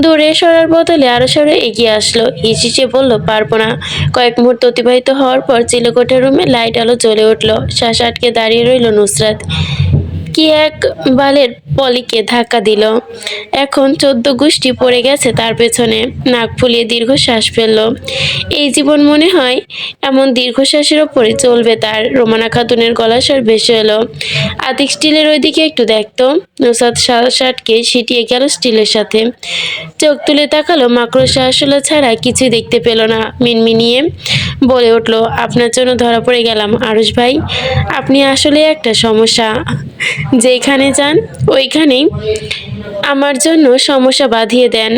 দূরে সরার বদলে আরো সরে এগিয়ে আসলো, হিচিচে বলল, পারবো না। কয়েক মুহূর্ত অতিবাহিত হওয়ার পর চিলেকোঠার রুমে লাইট আলো জ্বলে উঠলো। শ্বাস আটকে দাঁড়িয়ে রইল নুসরাত। কি এক বালের পলিকে ধাক্কা দিল, এখন 14 গোষ্ঠী পড়ে গেছে তার পেছনে। নাক ফুলিয়ে দীর্ঘশ্বাস ফেলল। এই জীবন মনে হয় এমন দীর্ঘশ্বাসের ওপরে চলবে তার। রোমানা খাতুনের গলার স্বর ভেসে এলো, আতিক স্টিলের ওইদিকে একটু দেখতো। নুসরাত শার্টকে সিটিয়ে গেল স্টিলের সাথে, চোখ তুলে তাকালো, মাকড়সা আসলে ছাড়া কিছুই দেখতে পেল না। মিনমিনিয়ে বলে উঠল, আপনার জন্য ধরা পড়ে গেলাম আরশ ভাই, আপনি আসলে একটা সমস্যা। যেখানে যান ওইখানেই আমার জন্য সমস্যা বাঁধিয়ে দেন।